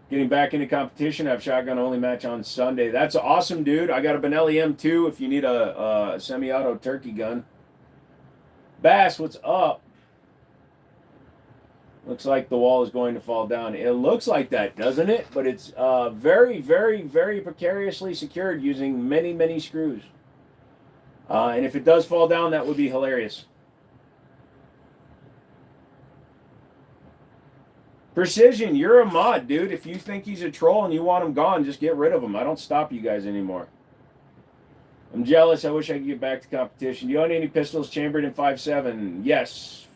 Getting back into competition, I have shotgun only match on Sunday. That's awesome, dude. I got a Benelli M2 if you need a semi-auto turkey gun. Bass, what's up? Looks like the wall is going to fall down. It looks like that, doesn't it? But it's very, very, very precariously secured using many, many screws. And if it does fall down, that would be hilarious. Precision, you're a mod, dude. If you think he's a troll and you want him gone, just get rid of him. I don't stop you guys anymore. I'm jealous. I wish I could get back to competition. Do you own any pistols chambered in 5.7? Yes.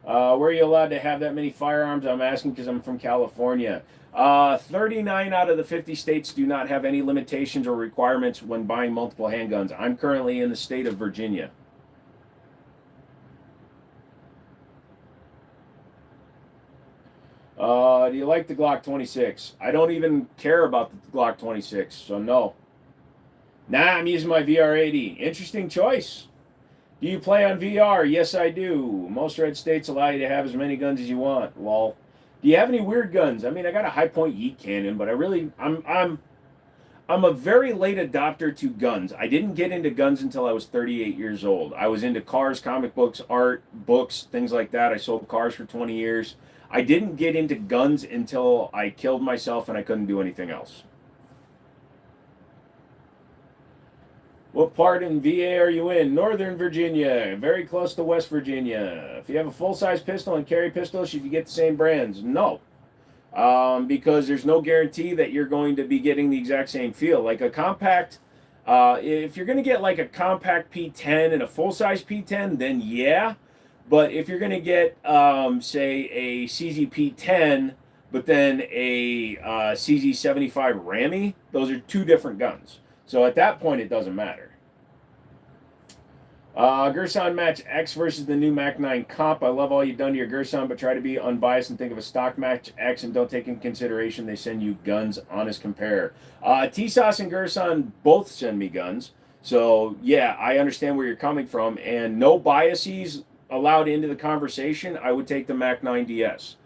Where are you allowed to have that many firearms? I'm asking because I'm from California. 39 out of the 50 states do not have any limitations or requirements when buying multiple handguns. I'm currently in the state of Virginia. Do you like the Glock 26? I don't even care about the Glock 26, so no. Nah, I'm using my VR80. Interesting choice. Do you play on VR? Yes, I do. Most red states allow you to have as many guns as you want. Lol. Do you have any weird guns? I mean, I got a high point yeet cannon, but I'm a very late adopter to guns. I didn't get into guns until I was 38 years old. I was into cars, comic books, art, books, things like that. I sold cars for 20 years. I didn't get into guns until I killed myself and I couldn't do anything else. What part in VA are you in? Northern Virginia, very close to West Virginia. If you have a full-size pistol and carry pistols, should you get the same brands? No. Because there's no guarantee that you're going to be getting the exact same feel. Like a compact, if you're going to get like a compact P10 and a full-size P10, then yeah. But if you're going to get, say, a CZP10, but then a CZ75 Rammy, those are two different guns. So at that point, it doesn't matter. Gerson Match X versus the new Mac 9 comp. I love all you've done to your Gerson, but try to be unbiased and think of a stock Match X and don't take in consideration they send you guns. Honest compare. Tisas and Gerson both send me guns. So, yeah, I understand where you're coming from. And no biases allowed into the conversation. I would take the Mac 9 DS.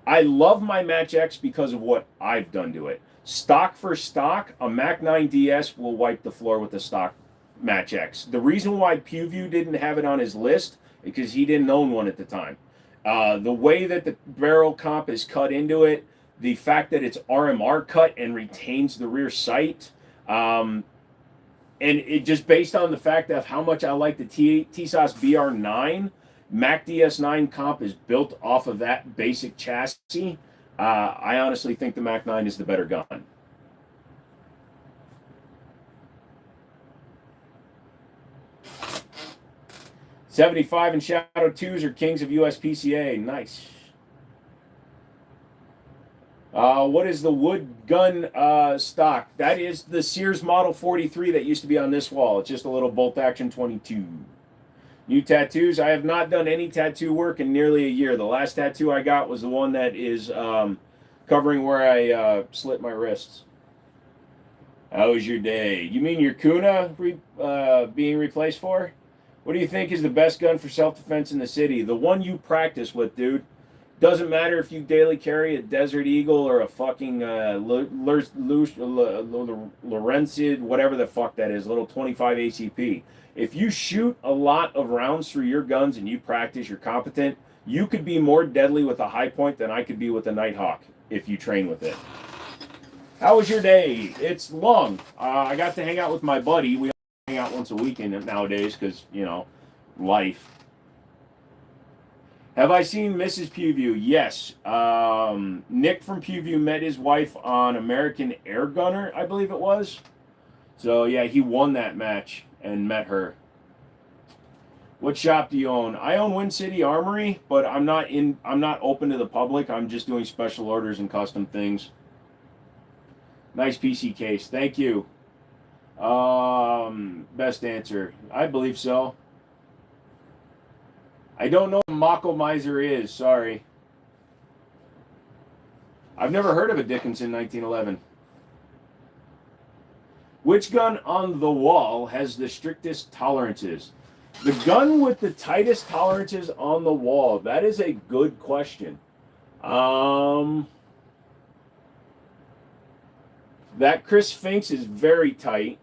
I love my Match X because of what I've done to it. Stock for stock, a Mac 9 DS will wipe the floor with the stock Match X. The reason why PewView didn't have it on his list is because he didn't own one at the time. The way that the barrel comp is cut into it, the fact that it's RMR cut and retains the rear sight, and it just based on the fact of how much I like the Tisas BR9, Mac DS9 comp is built off of that basic chassis. I honestly think the Mac 9 is the better gun. .75 and Shadow 2s are kings of USPCA. Nice. What is the wood gun stock? That is the Sears Model 43 that used to be on this wall. It's just a little bolt action 22. New tattoos. I have not done any tattoo work in nearly a year. The last tattoo I got was the one that is covering where I slit my wrists. How was your day? You mean your Kuna being replaced for? What do you think is the best gun for self-defense in the city? The one you practice with, dude. Doesn't matter if you daily carry a Desert Eagle or a fucking Lorentzid, whatever the fuck that is, little 25 ACP. If you shoot a lot of rounds through your guns and you practice, you're competent, you could be more deadly with a high point than I could be with a Nighthawk if you train with it. How was your day? It's long. I got to hang out with my buddy. We hang out once a weekend nowadays because, you know, life. Have I seen Mrs. Pewview? Yes. Nick from Pewview met his wife on American Air Gunner, I believe it was. So, yeah, he won that match and met her. What shop do you own? I own Wind City Armory, but I'm not open to the public. I'm just doing special orders and custom things. Nice PC case. Thank you. Best answer. I believe so. I don't know what Mako Miser is. Sorry. I've never heard of a Dickinson 1911. Which gun on the wall has the strictest tolerances? The gun with the tightest tolerances on the wall. That is a good question. That Chris Finks is very tight.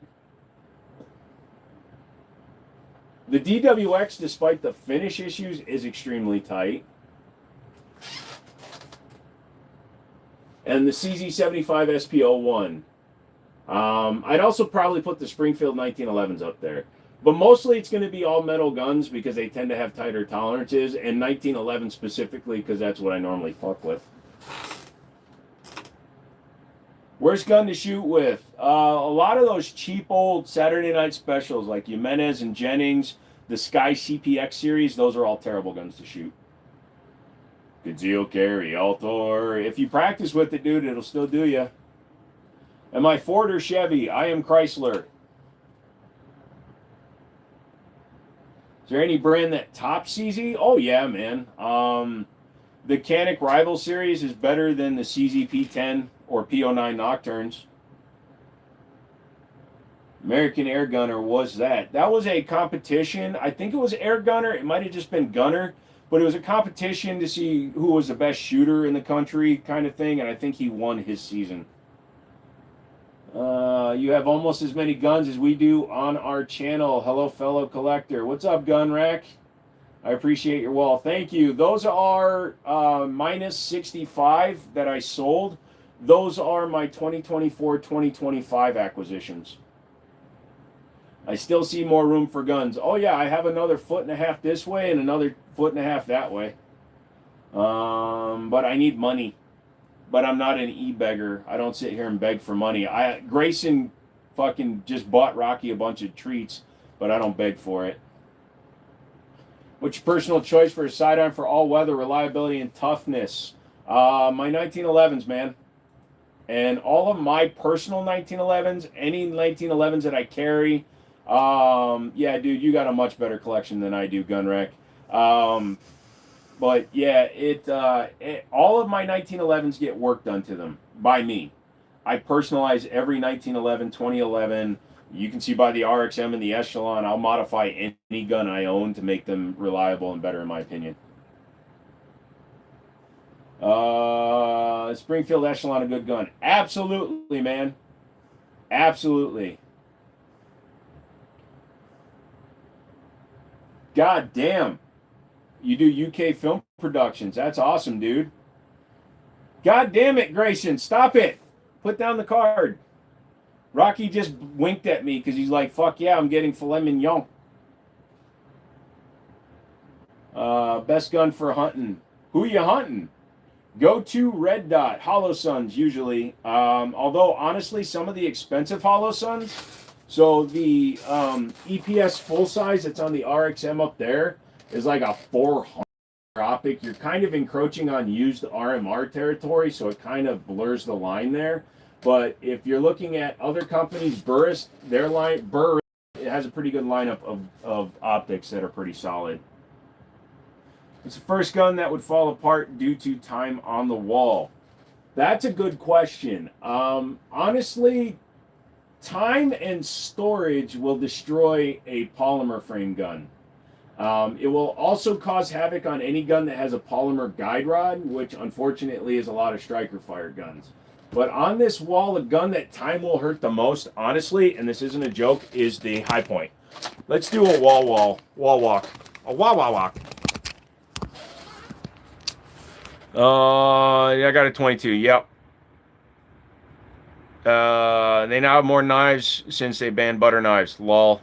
The DWX, despite the finish issues, is extremely tight. And the CZ75 SP01. I'd also probably put the Springfield 1911s up there. But mostly it's going to be all metal guns because they tend to have tighter tolerances, and 1911 specifically because that's what I normally fuck with. Worst gun to shoot with? A lot of those cheap old Saturday night specials like Jimenez and Jennings, the Sky CPX series, those are all terrible guns to shoot. Concealed carry, Altor. If you practice with it, dude, it'll still do you. Am I Ford or Chevy? I am Chrysler. Is there any brand that tops CZ? Oh, yeah, man. The Canic Rival series is better than the CZ P10 or P09 Nocturnes. American Air Gunner was that. That was a competition. I think it was Air Gunner. It might have just been Gunner. But it was a competition to see who was the best shooter in the country kind of thing. And I think he won his season. You have almost as many guns as we do on our channel. Hello, fellow collector. What's up, Gun Rack? I appreciate your wall. Thank you. Those are minus 65 that I sold. Those are my 2024-2025 acquisitions. I still see more room for guns. Oh, yeah, I have another 1.5 feet this way and another 1.5 feet that way. But I need money. But I'm not an e-beggar. I don't sit here and beg for money. Grayson fucking just bought Rocky a bunch of treats, but I don't beg for it. What's your personal choice for a sidearm for all-weather reliability and toughness? My 1911s, man. And all of my personal 1911s, any 1911s that I carry, yeah, dude, you got a much better collection than I do, Gunwreck. But yeah, all of my 1911s get work done to them by me. I personalize every 1911, 2011. You can see by the RXM and the Echelon, I'll modify any gun I own to make them reliable and better, in my opinion. Springfield Echelon, a good gun. Absolutely, man. Absolutely. God damn. You do UK film productions. That's awesome, dude. God damn it, Grayson. Stop it. Put down the card. Rocky just winked at me because he's like, fuck yeah, I'm getting filet mignon. Best gun for hunting. Who you hunting? Go to Red Dot. Hollow Suns, usually. Although, honestly, some of the expensive Hollow Suns. So the EPS full size that's on the RXM up there is like a 400 optic. You're kind of encroaching on used RMR territory, so it kind of blurs the line there. But if you're looking at other companies, Burris, Burris, it has a pretty good lineup of optics that are pretty solid. It's the first gun that would fall apart due to time on the wall. That's a good question. Honestly, time and storage will destroy a polymer frame gun. It will also cause havoc on any gun that has a polymer guide rod, which unfortunately is a lot of striker fire guns. But on this wall, the gun that time will hurt the most, honestly, and this isn't a joke, is the high point. Let's do a wall walk. A wall walk. I got a 22, yep. They now have more knives since they banned butter knives, lol.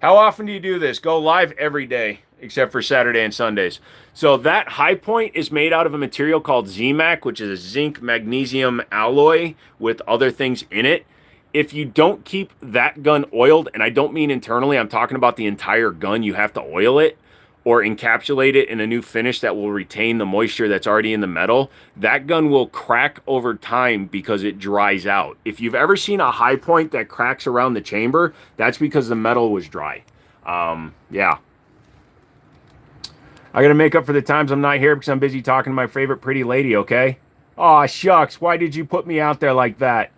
How often do you do this? Go live every day, except for Saturday and Sundays. So that high point is made out of a material called ZMAC, which is a zinc magnesium alloy with other things in it. If you don't keep that gun oiled, and I don't mean internally, I'm talking about the entire gun, you have to oil it or encapsulate it in a new finish that will retain the moisture that's already in the metal, that gun will crack over time because it dries out. If you've ever seen a high point that cracks around the chamber, that's because the metal was dry. Yeah. I gotta make up for the times I'm not here because I'm busy talking to my favorite pretty lady, okay? Aw, shucks, why did you put me out there like that?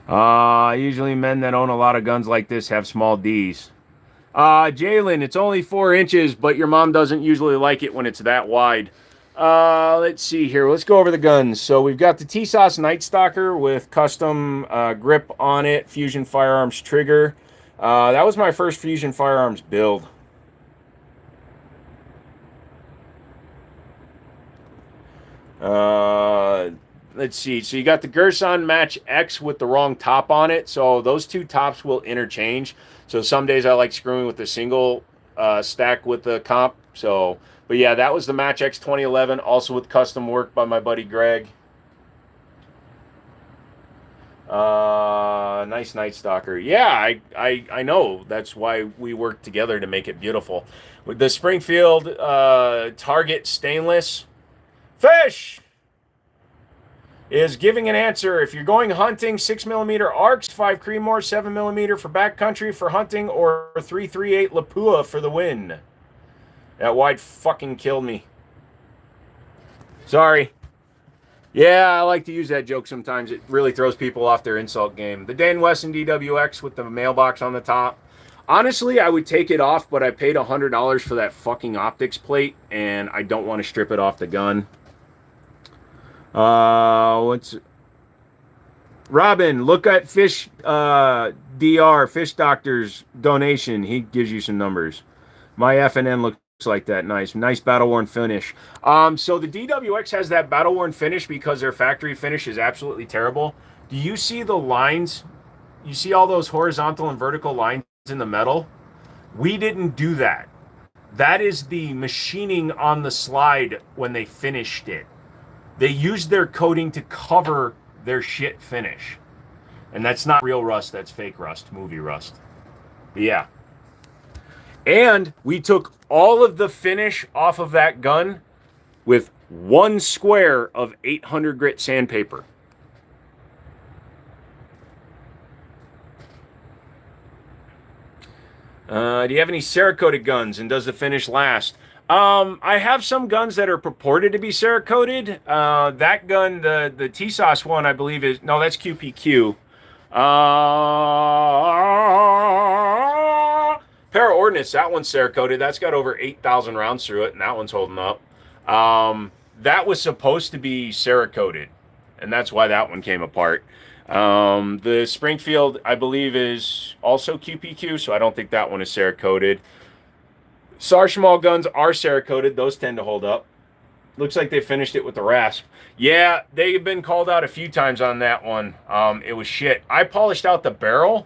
Usually men that own a lot of guns like this have small D's. Jalen, it's only 4 inches, but your mom doesn't usually like it when it's that wide. Let's see here. Let's go over the guns. So we've got the Tisas Night Stalker with custom grip on it, Fusion Firearms trigger. That was my first Fusion Firearms build. Let's see. So you got the Gerson Match X with the wrong top on it. So those two tops will interchange. So some days I like screwing with the single stack with the comp. So, but yeah, that was the Match X 2011, also with custom work by my buddy Greg. Nice Night Stalker. Yeah, I know. That's why we work together to make it beautiful. With the Springfield Target Stainless Fish is giving an answer. If you're going hunting, 6mm arcs, 5 Creedmoor, 7mm for backcountry for hunting, or 338 Lapua for the win. That wide fucking killed me. Sorry. Yeah, I like to use that joke sometimes. It really throws people off their insult game. The Dan Wesson DWX with the mailbox on the top. Honestly, I would take it off, but I paid $100 for that fucking optics plate, and I don't want to strip it off the gun. What's Robin? Look at Fish DR Fish Doctor's donation. He gives you some numbers. My FNN looks like that. Nice battle worn finish. So the DWX has that battle worn finish because their factory finish is absolutely terrible. Do you see the lines? You see all those horizontal and vertical lines in the metal? We didn't do that. That is the machining on the slide when they finished it. They used their coating to cover their shit finish. And that's not real rust, that's fake rust, movie rust. But yeah. And we took all of the finish off of that gun with 1 square of 800 grit sandpaper. Do you have any Cerakote guns, and does the finish last? I have some guns that are purported to be Cerakoted. That gun, the Tisas one, I believe is... No, that's QPQ. Para Ordinance, that one's Cerakoted. That's got over 8,000 rounds through it, and that one's holding up. That was supposed to be Cerakoted, and that's why that one came apart. The Springfield, I believe, is also QPQ, so I don't think that one is Cerakoted. Sarshmal guns are Cerakoted. Those tend to hold up. Looks like they finished it with the rasp. Yeah, they've been called out a few times on that one. It was shit. I polished out the barrel.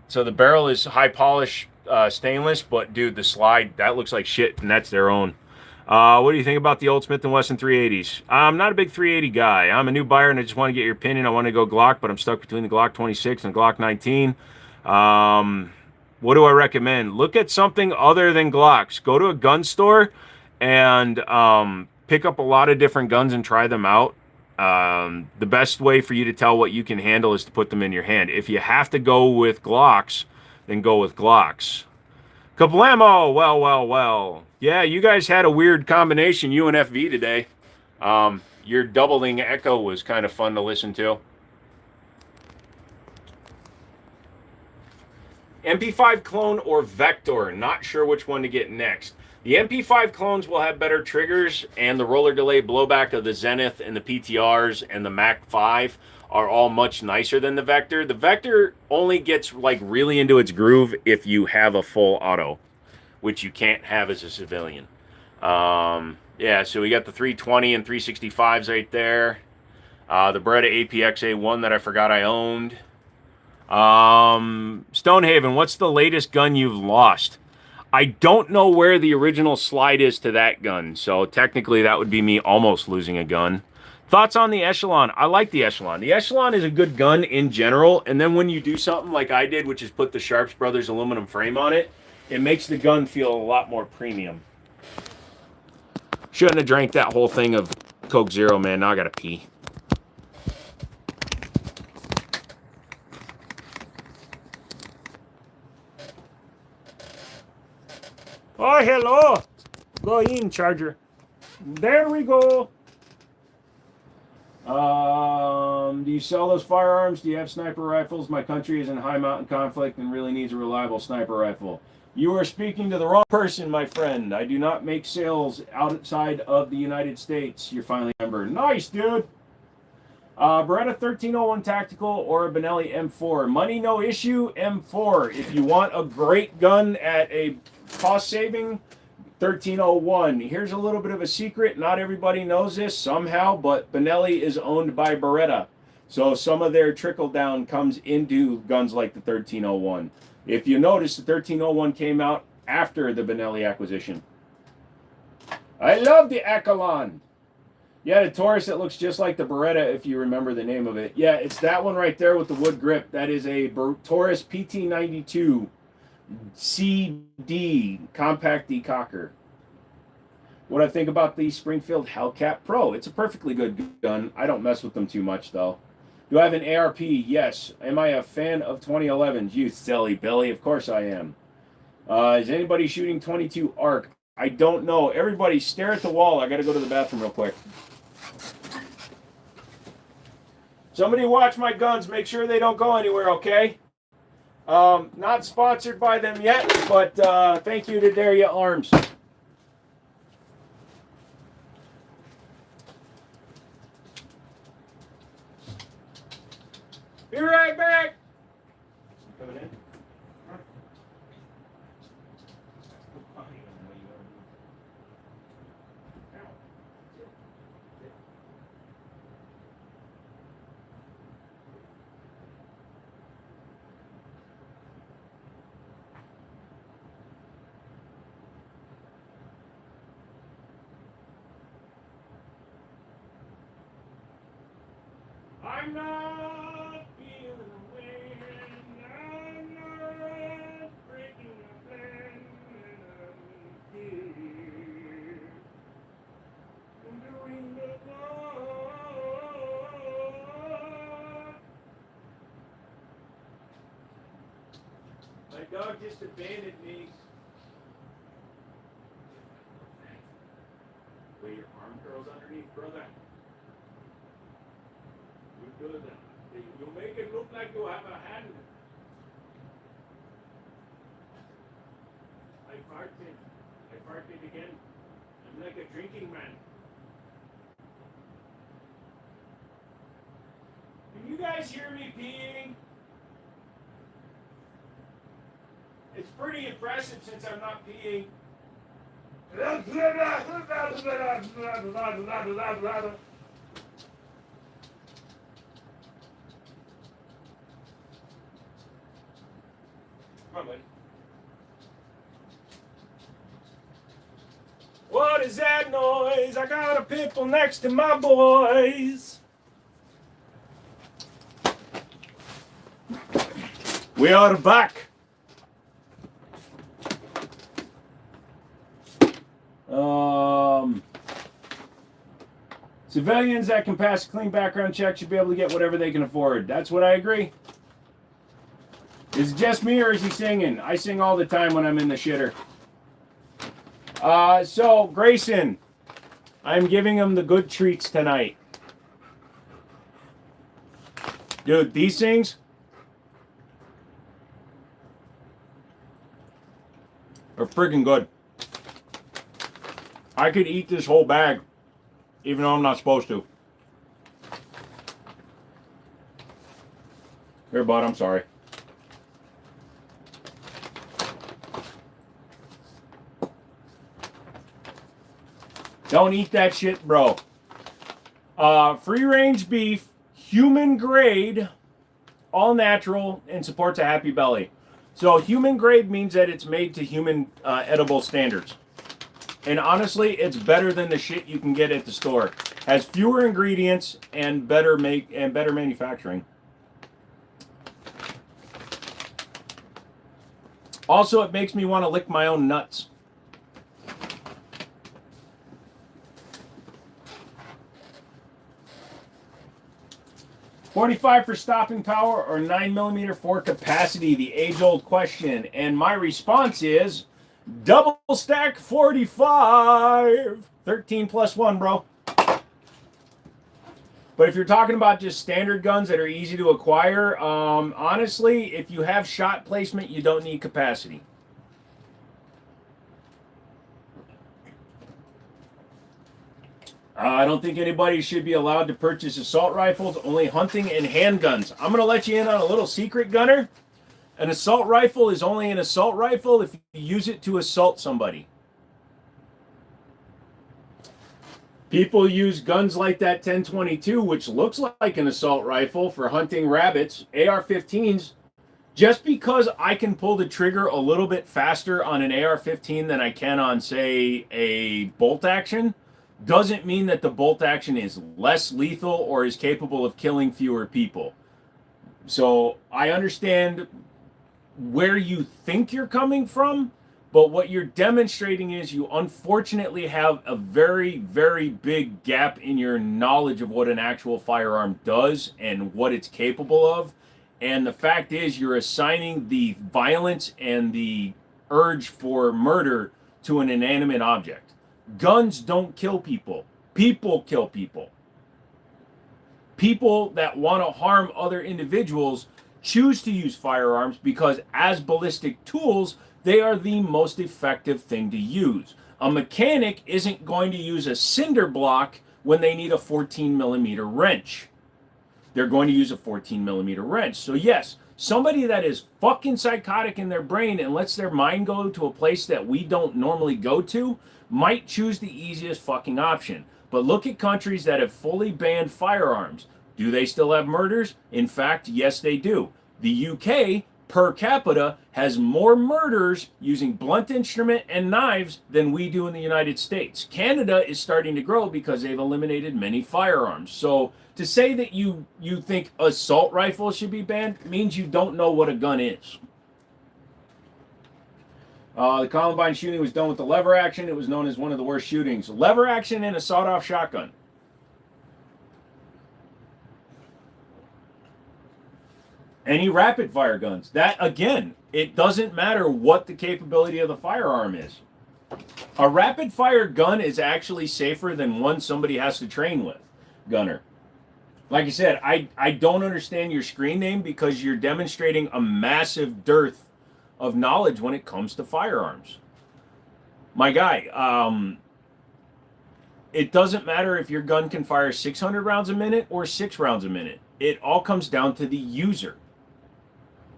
So the barrel is high polish stainless, but dude, the slide, that looks like shit, and that's their own. What do you think about the old Smith & Wesson 380s? I'm not a big 380 guy. I'm a new buyer, and I just want to get your opinion. I want to go Glock, but I'm stuck between the Glock 26 and the Glock 19. What do I recommend? Look at something other than Glocks. Go to a gun store and pick up a lot of different guns and try them out. The best way for you to tell what you can handle is to put them in your hand. If you have to go with Glocks, then go with Glocks. Kablamo! Well. Yeah, you guys had a weird combination, you and FV today. Your doubling echo was kind of fun to listen to. MP5 clone or Vector, not sure which one to get next. The MP5 clones will have better triggers, and the roller delay blowback of the Zenith and the PTRs and the Mac 5 are all much nicer than the Vector. The Vector only gets like really into its groove if you have a full auto, which you can't have as a civilian. Yeah, so we got the 320 and 365s right there. The Beretta APX A1 that I forgot I owned. Stonehaven, what's the latest gun you've lost? I don't know where the original slide is to that gun, so technically that would be me almost losing a gun. Thoughts on the Echelon? I like the Echelon. The Echelon is a good gun in general, and then when you do something like I did, which is put the Sharps Brothers aluminum frame on it, it makes the gun feel a lot more premium. Shouldn't have drank that whole thing of Coke Zero, man. Now I gotta pee. Oh, hello. Go in, Charger. There we go. Do you sell those firearms? Do you have sniper rifles? My country is in high mountain conflict and really needs a reliable sniper rifle. You are speaking to the wrong person, my friend. I do not make sales outside of the United States. You're finally a member. Nice, dude. Beretta 1301 Tactical or a Benelli M4. Money, no issue, M4. If you want a great gun at a cost-saving, 1301. Here's a little bit of a secret. Not everybody knows this somehow, but Benelli is owned by Beretta. So some of their trickle-down comes into guns like the 1301. If you notice, the 1301 came out after the Benelli acquisition. I love the Echelon. Yeah, the Taurus that looks just like the Beretta, if you remember the name of it. Yeah, it's that one right there with the wood grip. That is a Taurus PT92 CD compact decocker. What I think about the Springfield Hellcat Pro? It's a perfectly good gun. I don't mess with them too much, though. Do I have an ARP? Yes. Am I a fan of 2011s? You silly Billy. Of course I am. Is anybody shooting 22 ARC? I don't know. Everybody stare at the wall. I got to go to the bathroom real quick. Somebody watch my guns. Make sure they don't go anywhere, okay? Not sponsored by them yet, but thank you to Daria Arms. Be right back. Coming in. I'm not feeling the wind, I'm not breaking my plan, and I'm here. I'm doing the Lord. My dog just abandoned me. Way your arm curls underneath, brother. Good. You make it look like you have a hand. I farted again. I'm like a drinking man. Can you guys hear me peeing? It's pretty impressive since I'm not peeing. What is that noise? I got a pimple next to my boys. We are back. Civilians that can pass a clean background check should be able to get whatever they can afford. That's what I agree. Is it just me or is he singing? I sing all the time when I'm in the shitter. So, Grayson, I'm giving him the good treats tonight. Dude, these things are freaking good. I could eat this whole bag, even though I'm not supposed to. Here, bud, I'm sorry. Don't eat that shit, bro. Free range beef, human grade, all natural, and supports a happy belly. So human grade means that it's made to human edible standards. And honestly, it's better than the shit you can get at the store. Has fewer ingredients and better manufacturing. Also, it makes me want to lick my own nuts. .45 for stopping power or 9mm for capacity, the age-old question. And my response is double stack 45. 13 plus 1, bro. But if you're talking about just standard guns that are easy to acquire, honestly, if you have shot placement, you don't need capacity. I don't think anybody should be allowed to purchase assault rifles, only hunting and handguns. I'm going to let you in on a little secret, Gunner. An assault rifle is only an assault rifle if you use it to assault somebody. People use guns like that 1022, which looks like an assault rifle for hunting rabbits, AR-15s. Just because I can pull the trigger a little bit faster on an AR-15 than I can on, say, a bolt action, doesn't mean that the bolt action is less lethal or is capable of killing fewer people. So I understand where you think you're coming from, but what you're demonstrating is you unfortunately have a very, very big gap in your knowledge of what an actual firearm does and what it's capable of. And the fact is you're assigning the violence and the urge for murder to an inanimate object. Guns don't kill people. People kill people. People that want to harm other individuals choose to use firearms because as ballistic tools, they are the most effective thing to use. A mechanic isn't going to use a cinder block when they need a 14mm wrench. They're going to use a 14mm wrench. So yes, somebody that is fucking psychotic in their brain and lets their mind go to a place that we don't normally go to might choose the easiest fucking option. But look at countries that have fully banned firearms. Do they still have murders? In fact, yes, they do. The UK, per capita, has more murders using blunt instrument and knives than we do in the United States. Canada is starting to grow because they've eliminated many firearms. So to say that you think assault rifles should be banned means you don't know what a gun is. The Columbine shooting was done with the lever action. It was known as one of the worst shootings. Lever action and a sawed-off shotgun. Any rapid-fire guns. That, again, it doesn't matter what the capability of the firearm is. A rapid-fire gun is actually safer than one somebody has to train with, Gunner. Like I said, I don't understand your screen name because you're demonstrating a massive dearth of knowledge when it comes to firearms. My guy, it doesn't matter if your gun can fire 600 rounds a minute or 6 rounds a minute. It all comes down to the user.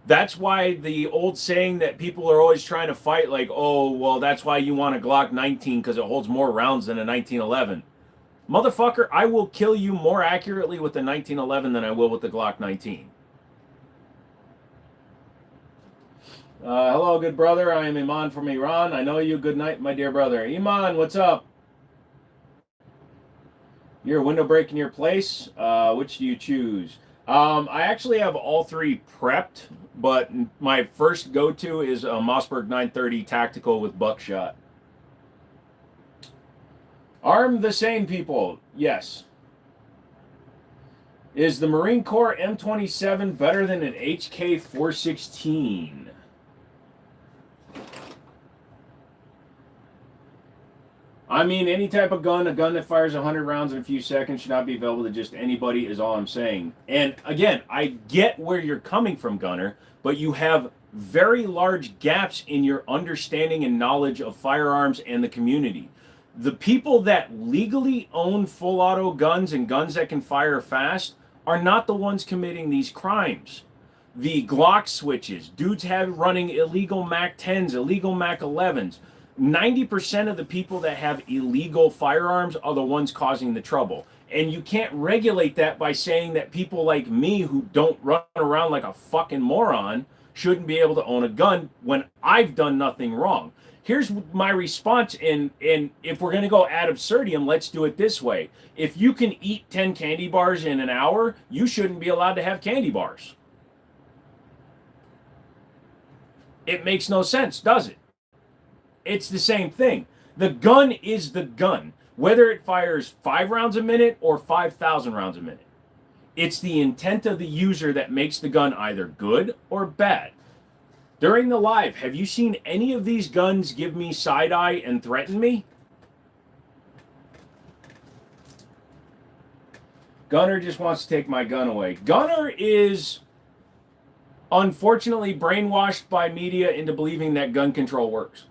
That's why the old saying that people are always trying to fight, like, oh, well, that's why you want a Glock 19 because it holds more rounds than a 1911. Motherfucker, I will kill you more accurately with the 1911 than I will with the Glock 19. Hello, good brother. I am Iman from Iran. I know you. Good night, my dear brother. Iman, what's up? You're window break in your place. Which do you choose? I actually have all three prepped, but my first go-to is a Mossberg 930 tactical with buckshot. Arm the same people. Yes. Is the Marine Corps M27 better than an HK 416? I mean, any type of gun, a gun that fires 100 rounds in a few seconds should not be available to just anybody is all I'm saying. And again, I get where you're coming from, Gunner, but you have very large gaps in your understanding and knowledge of firearms and the community. The people that legally own full auto guns and guns that can fire fast are not the ones committing these crimes. The Glock switches, dudes have running illegal Mac 10s, illegal Mac 11s. 90% of the people that have illegal firearms are the ones causing the trouble. And you can't regulate that by saying that people like me who don't run around like a fucking moron shouldn't be able to own a gun when I've done nothing wrong. Here's my response, and if we're going to go ad absurdum, let's do it this way. If you can eat 10 candy bars in an hour, you shouldn't be allowed to have candy bars. It makes no sense, does it? It's the same thing. The gun is the gun, whether it fires 5 rounds a minute or 5,000 rounds a minute. It's the intent of the user that makes the gun either good or bad. During the live, have you seen any of these guns give me side eye and threaten me? Gunner just wants to take my gun away. Gunner is unfortunately brainwashed by media into believing that gun control works.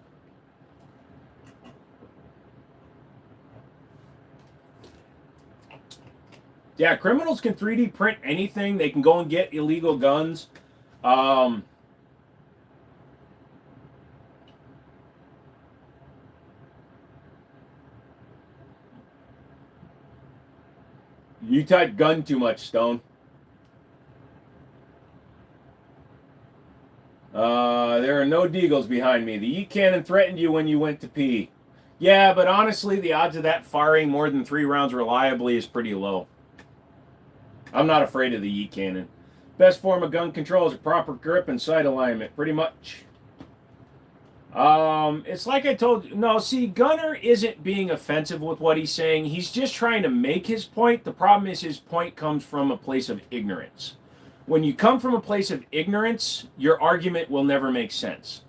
Yeah, criminals can 3D print anything. They can go and get illegal guns. You type gun too much, Stone. There are no deagles behind me. The yeet cannon threatened you when you went to pee. Yeah, but honestly, the odds of that firing more than 3 rounds reliably is pretty low. I'm not afraid of the yeet cannon. Best form of gun control is a proper grip and sight alignment, pretty much. It's like I told you. No, see, Gunner isn't being offensive with what he's saying. He's just trying to make his point. The problem is his point comes from a place of ignorance. When you come from a place of ignorance, your argument will never make sense.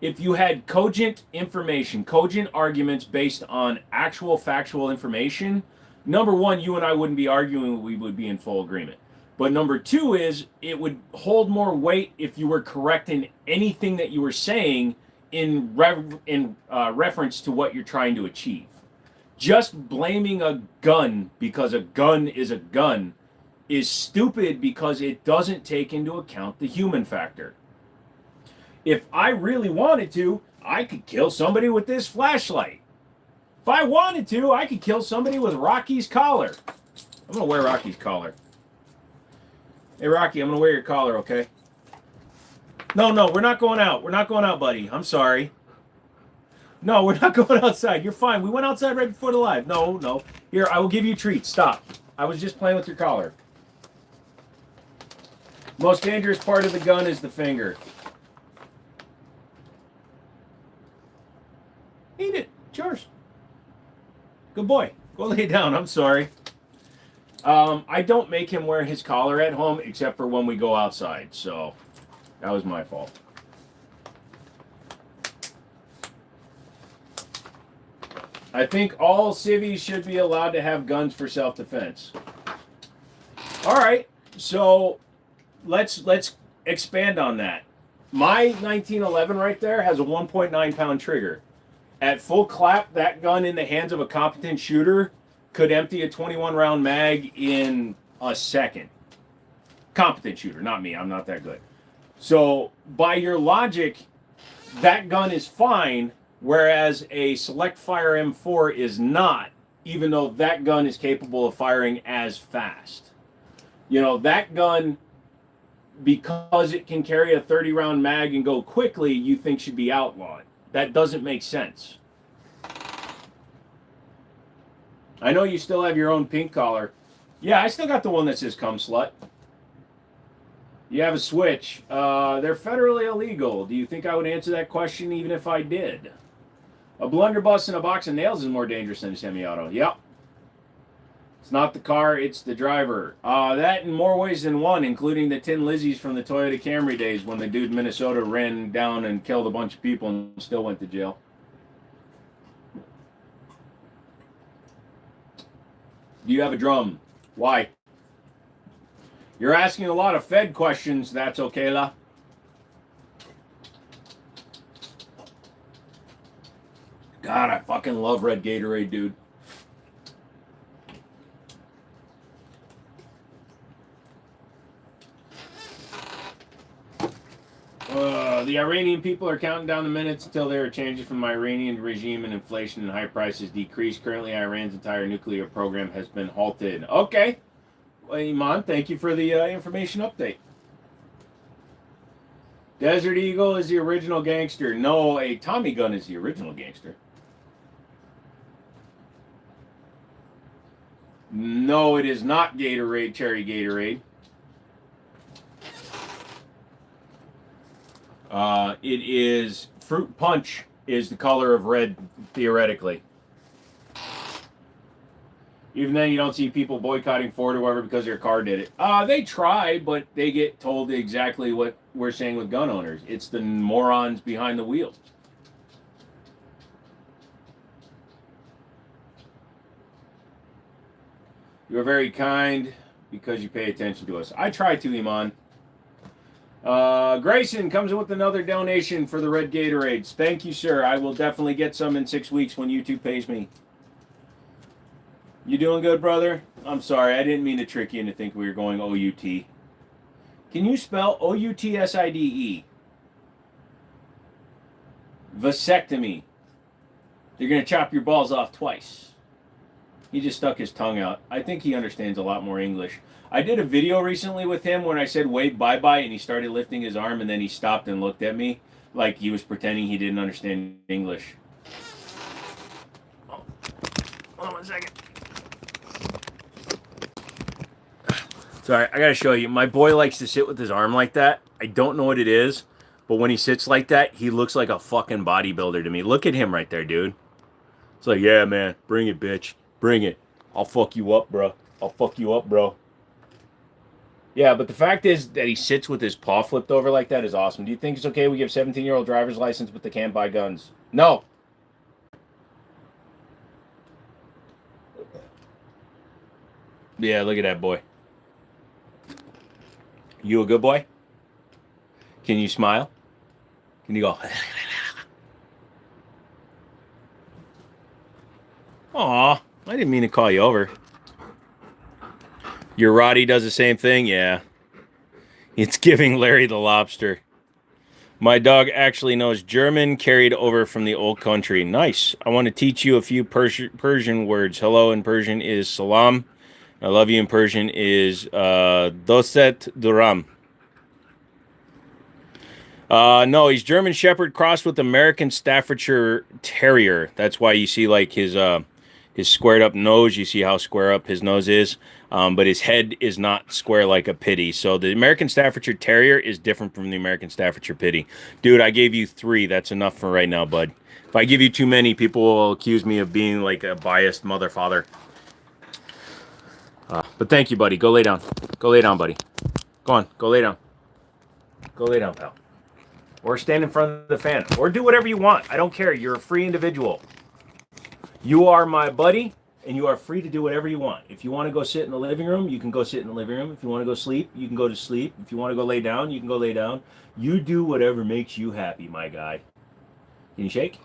If you had cogent information, cogent arguments based on actual factual information, number one, you and I wouldn't be arguing, we would be in full agreement. But number two is, it would hold more weight if you were correct in anything that you were saying in reference to what you're trying to achieve. Just blaming a gun because a gun is stupid because it doesn't take into account the human factor. If I really wanted to, I could kill somebody with this flashlight. If I wanted to, I could kill somebody with Rocky's collar. I'm going to wear Rocky's collar. Hey, Rocky, I'm going to wear your collar, okay? No, we're not going out. We're not going out, buddy. I'm sorry. No, we're not going outside. You're fine. We went outside right before the live. No. Here, I will give you treats. Stop. I was just playing with your collar. Most dangerous part of the gun is the finger. Eat it. It's yours. Good boy. Go lay down. I'm sorry. I don't make him wear his collar at home except for when we go outside, so that was my fault. I think all civvies should be allowed to have guns for self-defense. All right, so let's expand on that. My 1911 right there has a 1.9 pound trigger. At full clap, that gun in the hands of a competent shooter could empty a 21 round mag in a second. Competent shooter, not me. I'm not that good. So by your logic, that gun is fine, whereas a select fire M4 is not, even though that gun is capable of firing as fast. You know, that gun, because it can carry a 30 round mag and go quickly, you think should be outlawed. That doesn't make sense. I know you still have your own pink collar. Yeah, I still got the one that says "Come Slut." You have a switch. They're federally illegal. Do you think I would answer that question even if I did? A blunderbuss and a box of nails is more dangerous than a semi-auto. Yep. It's not the car, it's the driver. That in more ways than one, including the Tin Lizzies from the Toyota Camry days when the dude in Minnesota ran down and killed a bunch of people and still went to jail. Do you have a drum? Why? You're asking a lot of Fed questions. That's okay, La. God, I fucking love red Gatorade, dude. The Iranian people are counting down the minutes until there are changes from the Iranian regime and inflation and high prices decrease. Currently, Iran's entire nuclear program has been halted. Okay. Well, Iman, thank you for the information update. Desert Eagle is the original gangster. No, a Tommy gun is the original gangster. No, it is not Gatorade, Cherry Gatorade. It is Fruit Punch is the color of red, theoretically. Even then, you don't see people boycotting Ford or whatever because their car did it. They try, but they get told exactly what we're saying with gun owners. It's the morons behind the wheel. You're very kind because you pay attention to us. I try to, Iman. Grayson comes in with another donation for the red Gatorades. Thank you, sir. I will definitely get some in 6 weeks when YouTube pays me. You doing good, brother? I'm sorry, I didn't mean to trick you into thinking we were going O-U-T. Can you spell O-U-T-S-I-D-E? Vasectomy. You're going to chop your balls off twice. He just stuck his tongue out. I think he understands a lot more English. I did a video recently with him when I said wave bye-bye and he started lifting his arm and then he stopped and looked at me like he was pretending he didn't understand English. Oh, hold on 1 second. Sorry, I gotta show you. My boy likes to sit with his arm like that. I don't know what it is, but when he sits like that, he looks like a fucking bodybuilder to me. Look at him right there, dude. It's like, yeah, man, bring it, bitch. Bring it. I'll fuck you up, bro. I'll fuck you up, bro. Yeah, but the fact is that he sits with his paw flipped over like that is awesome. Do you think it's okay we give 17-year-old driver's license but they can't buy guns? No. Yeah, look at that boy. You a good boy? Can you smile? Can you go? Aw, I didn't mean to call you over. Your Roddy does the same thing? Yeah. It's giving Larry the Lobster. My dog actually knows German, carried over from the old country. Nice. I want to teach you a few Persian words. Hello in Persian is salam. I love you in Persian is doset duram. No, he's German Shepherd crossed with American Staffordshire Terrier. That's why you see like his squared up nose. You see how square up his nose is. But his head is not square like a pitty. So the American Staffordshire Terrier is different from the American Staffordshire Pitty. Dude, I gave you 3. That's enough for right now, bud. If I give you too many, people will accuse me of being like a biased mother father. But thank you, buddy. Go lay down. Go lay down, buddy. Go on. Go lay down. Go lay down, pal. Or stand in front of the fan. Or do whatever you want. I don't care. You're a free individual. You are my buddy, and you are free to do whatever you want. If you want to go sit in the living room, you can go sit in the living room. If you want to go sleep, you can go to sleep. If you want to go lay down, you can go lay down. You do whatever makes you happy, my guy. Can you shake?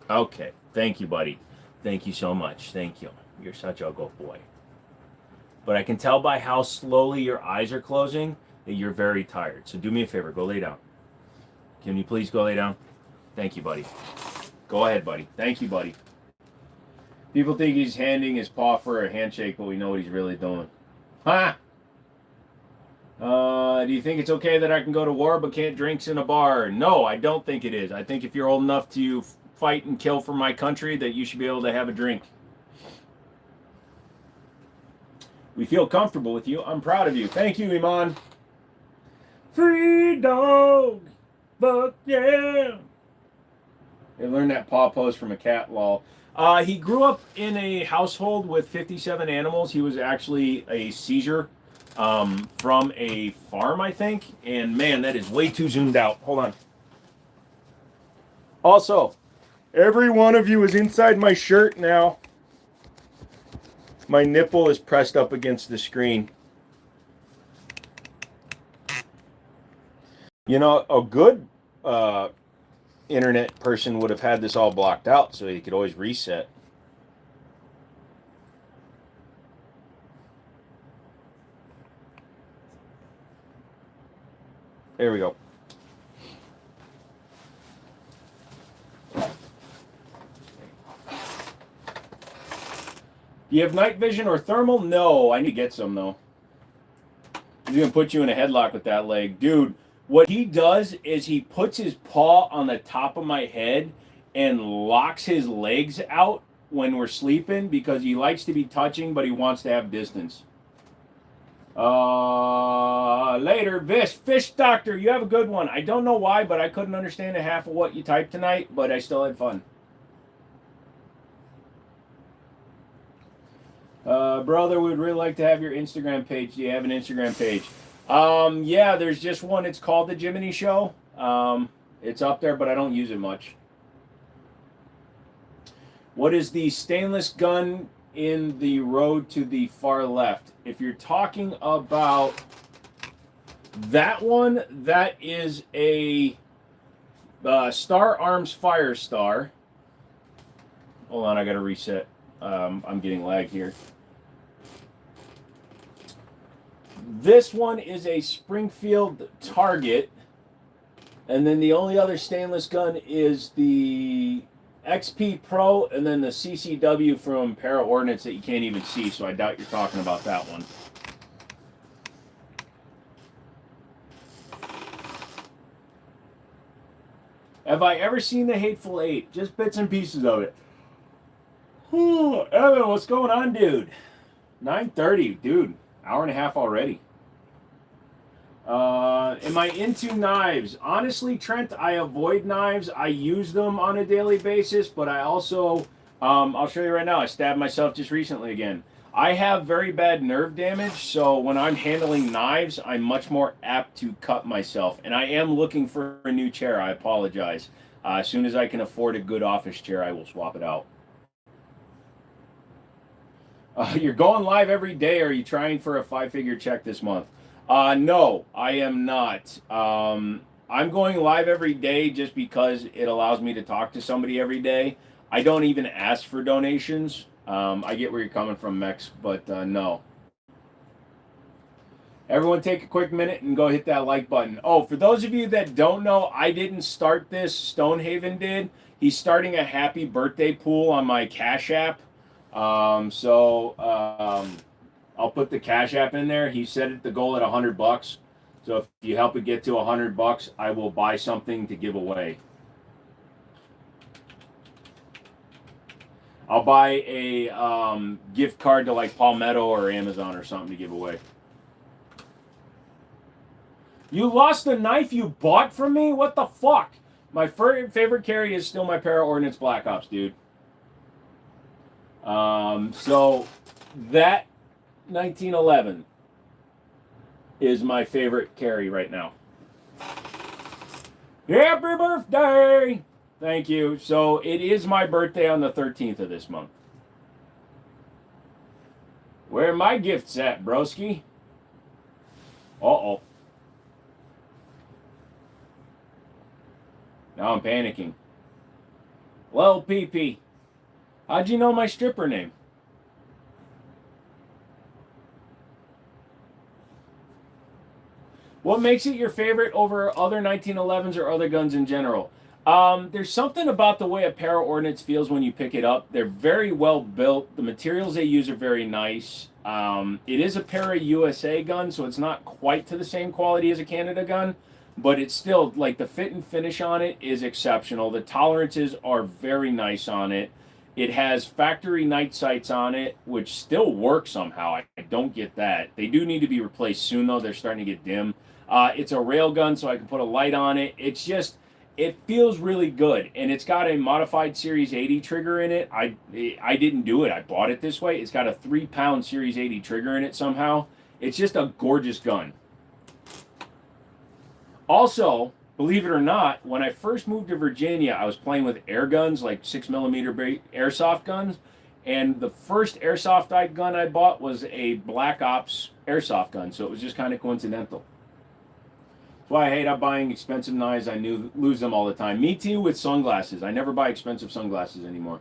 Okay. Thank you, buddy. Thank you so much. Thank you. You're such a good boy. But I can tell by how slowly your eyes are closing that you're very tired. So do me a favor. Go lay down. Can you please go lay down? Thank you, buddy. Go ahead, buddy. Thank you, buddy. People think he's handing his paw for a handshake, but we know what he's really doing. Ha! Do you think it's okay that I can go to war but can't drink in a bar? No, I don't think it is. I think if you're old enough to fight and kill for my country, that you should be able to have a drink. We feel comfortable with you. I'm proud of you. Thank you, Iman. Free dog. Fuck yeah. They learned that paw pose from a cat, lol. He grew up in a household with 57 animals. He was actually a seizure from a farm, I think. And man, that is way too zoomed out. Hold on. Also, every one of you is inside my shirt now. My nipple is pressed up against the screen. You know, a good internet person would have had this all blocked out so he could always reset. There we go. Do you have night vision or thermal? No, I need to get some though. He's gonna put you in a headlock with that leg, dude. What he does is he puts his paw on the top of my head and locks his legs out when we're sleeping because he likes to be touching, but he wants to have distance. Later, Fish Doctor, you have a good one. I don't know why, but I couldn't understand a half of what you typed tonight, but I still had fun. Brother, we'd really like to have your Instagram page. Do you have an Instagram page? Yeah, there's just one. It's called the Jimmini Show. It's up there, but I don't use it much. What is the stainless gun in the road to the far left? If you're talking about that one, that is a Star Arms Fire Star. Hold on, I gotta reset. I'm getting lag here. This one is a Springfield Target, and then the only other stainless gun is the XP Pro, and then the CCW from Ordinance that you can't even see, so I doubt you're talking about that one. Have I ever seen The Hateful Eight? Just bits and pieces of it. Evan, what's going on, dude? 9:30, dude. Hour and a half already. Am I into knives? Honestly, Trent, I avoid knives. I use them on a daily basis, but I also, I'll show you right now, I stabbed myself just recently again. I have very bad nerve damage, so when I'm handling knives, I'm much more apt to cut myself. And I am looking for a new chair. I apologize. As soon as I can afford a good office chair, I will swap it out. You're going live every day. Or are you trying for a 5-figure check this month? No, I am not. I'm going live every day just because it allows me to talk to somebody every day. I don't even ask for donations. I get where you're coming from, Mex, but no. Everyone take a quick minute and go hit that like button. Oh, for those of you that don't know, I didn't start this. Stonehaven did. He's starting a happy birthday pool on my Cash App. I'll put the Cash App in there. He set the goal at $100. So if you help it get to $100, I will buy something to give away. I'll buy a gift card to like Palmetto or Amazon or something to give away. You lost the knife you bought from me? What the fuck? My favorite carry is still my Ordinance Black Ops, dude. So that 1911 is my favorite carry right now. Happy birthday! Thank you. So it is my birthday on the 13th of this month. Where are my gifts at, broski? Uh-oh. Now I'm panicking. Lil PP. How'd you know my stripper name? What makes it your favorite over other 1911s or other guns in general? There's something about the way a Ordinance feels when you pick it up. They're very well built. The materials they use are very nice. It is a USA gun, so it's not quite to the same quality as a Canada gun, but it's still, like, the fit and finish on it is exceptional. The tolerances are very nice on it. It has factory night sights on it, which still work somehow. I don't get that. They do need to be replaced soon, though. They're starting to get dim. It's a rail gun, so I can put a light on it. It's just, it feels really good. And it's got a modified Series 80 trigger in it. I didn't do it. I bought it this way. It's got a 3-pound Series 80 trigger in it somehow. It's just a gorgeous gun. Also, believe it or not, when I first moved to Virginia, I was playing with air guns, like 6mm airsoft guns. And the first airsoft gun I bought was a Black Ops airsoft gun. So it was just kind of coincidental. That's why I hate buying expensive knives. I lose them all the time. Me too with sunglasses. I never buy expensive sunglasses anymore.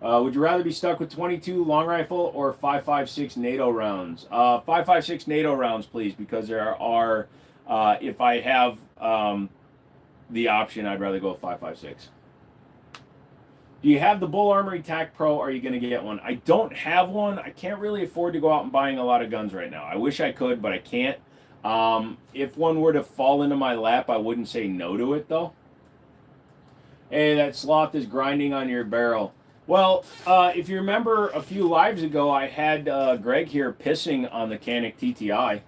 Would you rather be stuck with 22 long rifle or 5.56 NATO rounds? 5.56 NATO rounds, please, because there are... if I have the option, I'd rather go 5.56. Do you have the Bull Armory Tac Pro? Are you going to get one? I don't have one. I can't really afford to go out and buying a lot of guns right now. I wish I could, but I can't. If one were to fall into my lap, I wouldn't say no to it, though. Hey, that sloth is grinding on your barrel. Well, if you remember a few lives ago, I had Greg here pissing on the Canik TTI.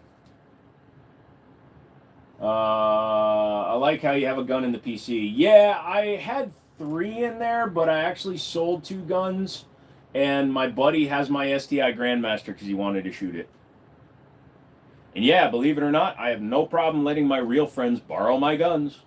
I like how you have a gun in the PC. Yeah, I had 3 in there, but I actually sold 2 guns, and my buddy has my STI Grandmaster because he wanted to shoot it. And yeah, believe it or not, I have no problem letting my real friends borrow my guns.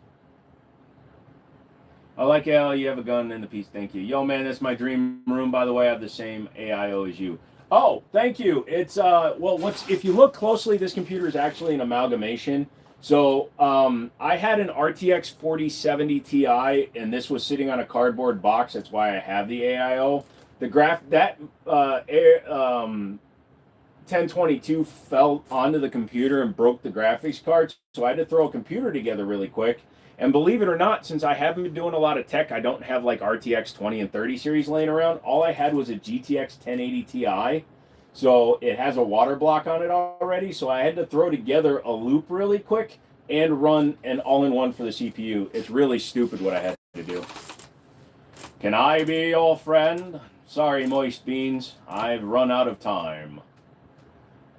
I like how you have a gun in the piece. Thank you. Yo, man, that's my dream room. By the way, I have the same AIO as you. Oh, thank you. It's, well, if you look closely, this computer is actually an amalgamation. So, I had an RTX 4070 Ti, and this was sitting on a cardboard box. That's why I have the AIO. The 1022 fell onto the computer and broke the graphics card. So I had to throw a computer together really quick. And believe it or not, since I haven't been doing a lot of tech, I don't have like RTX 20 and 30 series laying around. All I had was a GTX 1080 Ti. So it has a water block on it already. So I had to throw together a loop really quick and run an all-in-one for the CPU. It's really stupid what I had to do. Can I be your friend? Sorry, Moist Beans. I've run out of time.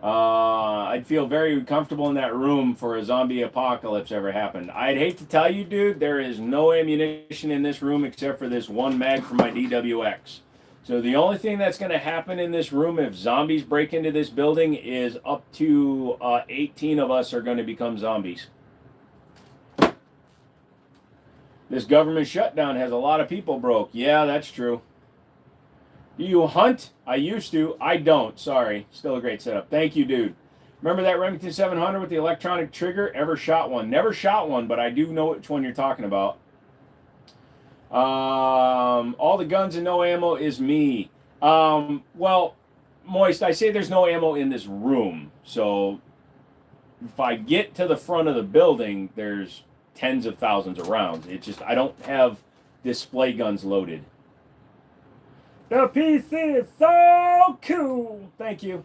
I'd feel very comfortable in that room for a zombie apocalypse ever happened. I'd hate to tell you, dude, there is no ammunition in this room except for this one mag for my DWX. So the only thing that's going to happen in this room if zombies break into this building is up to 18 of us are going to become zombies. This government shutdown has a lot of people broke. Yeah, that's true. Do you hunt? I used to. I don't. Sorry. Still a great setup. Thank you, dude. Remember that Remington 700 with the electronic trigger? Ever shot one? Never shot one, but I do know which one you're talking about. All the guns and no ammo is me. Well, Moist, I say there's no ammo in this room. So if I get to the front of the building, there's tens of thousands of rounds. It's just I don't have display guns loaded. The PC is so cool. Thank you.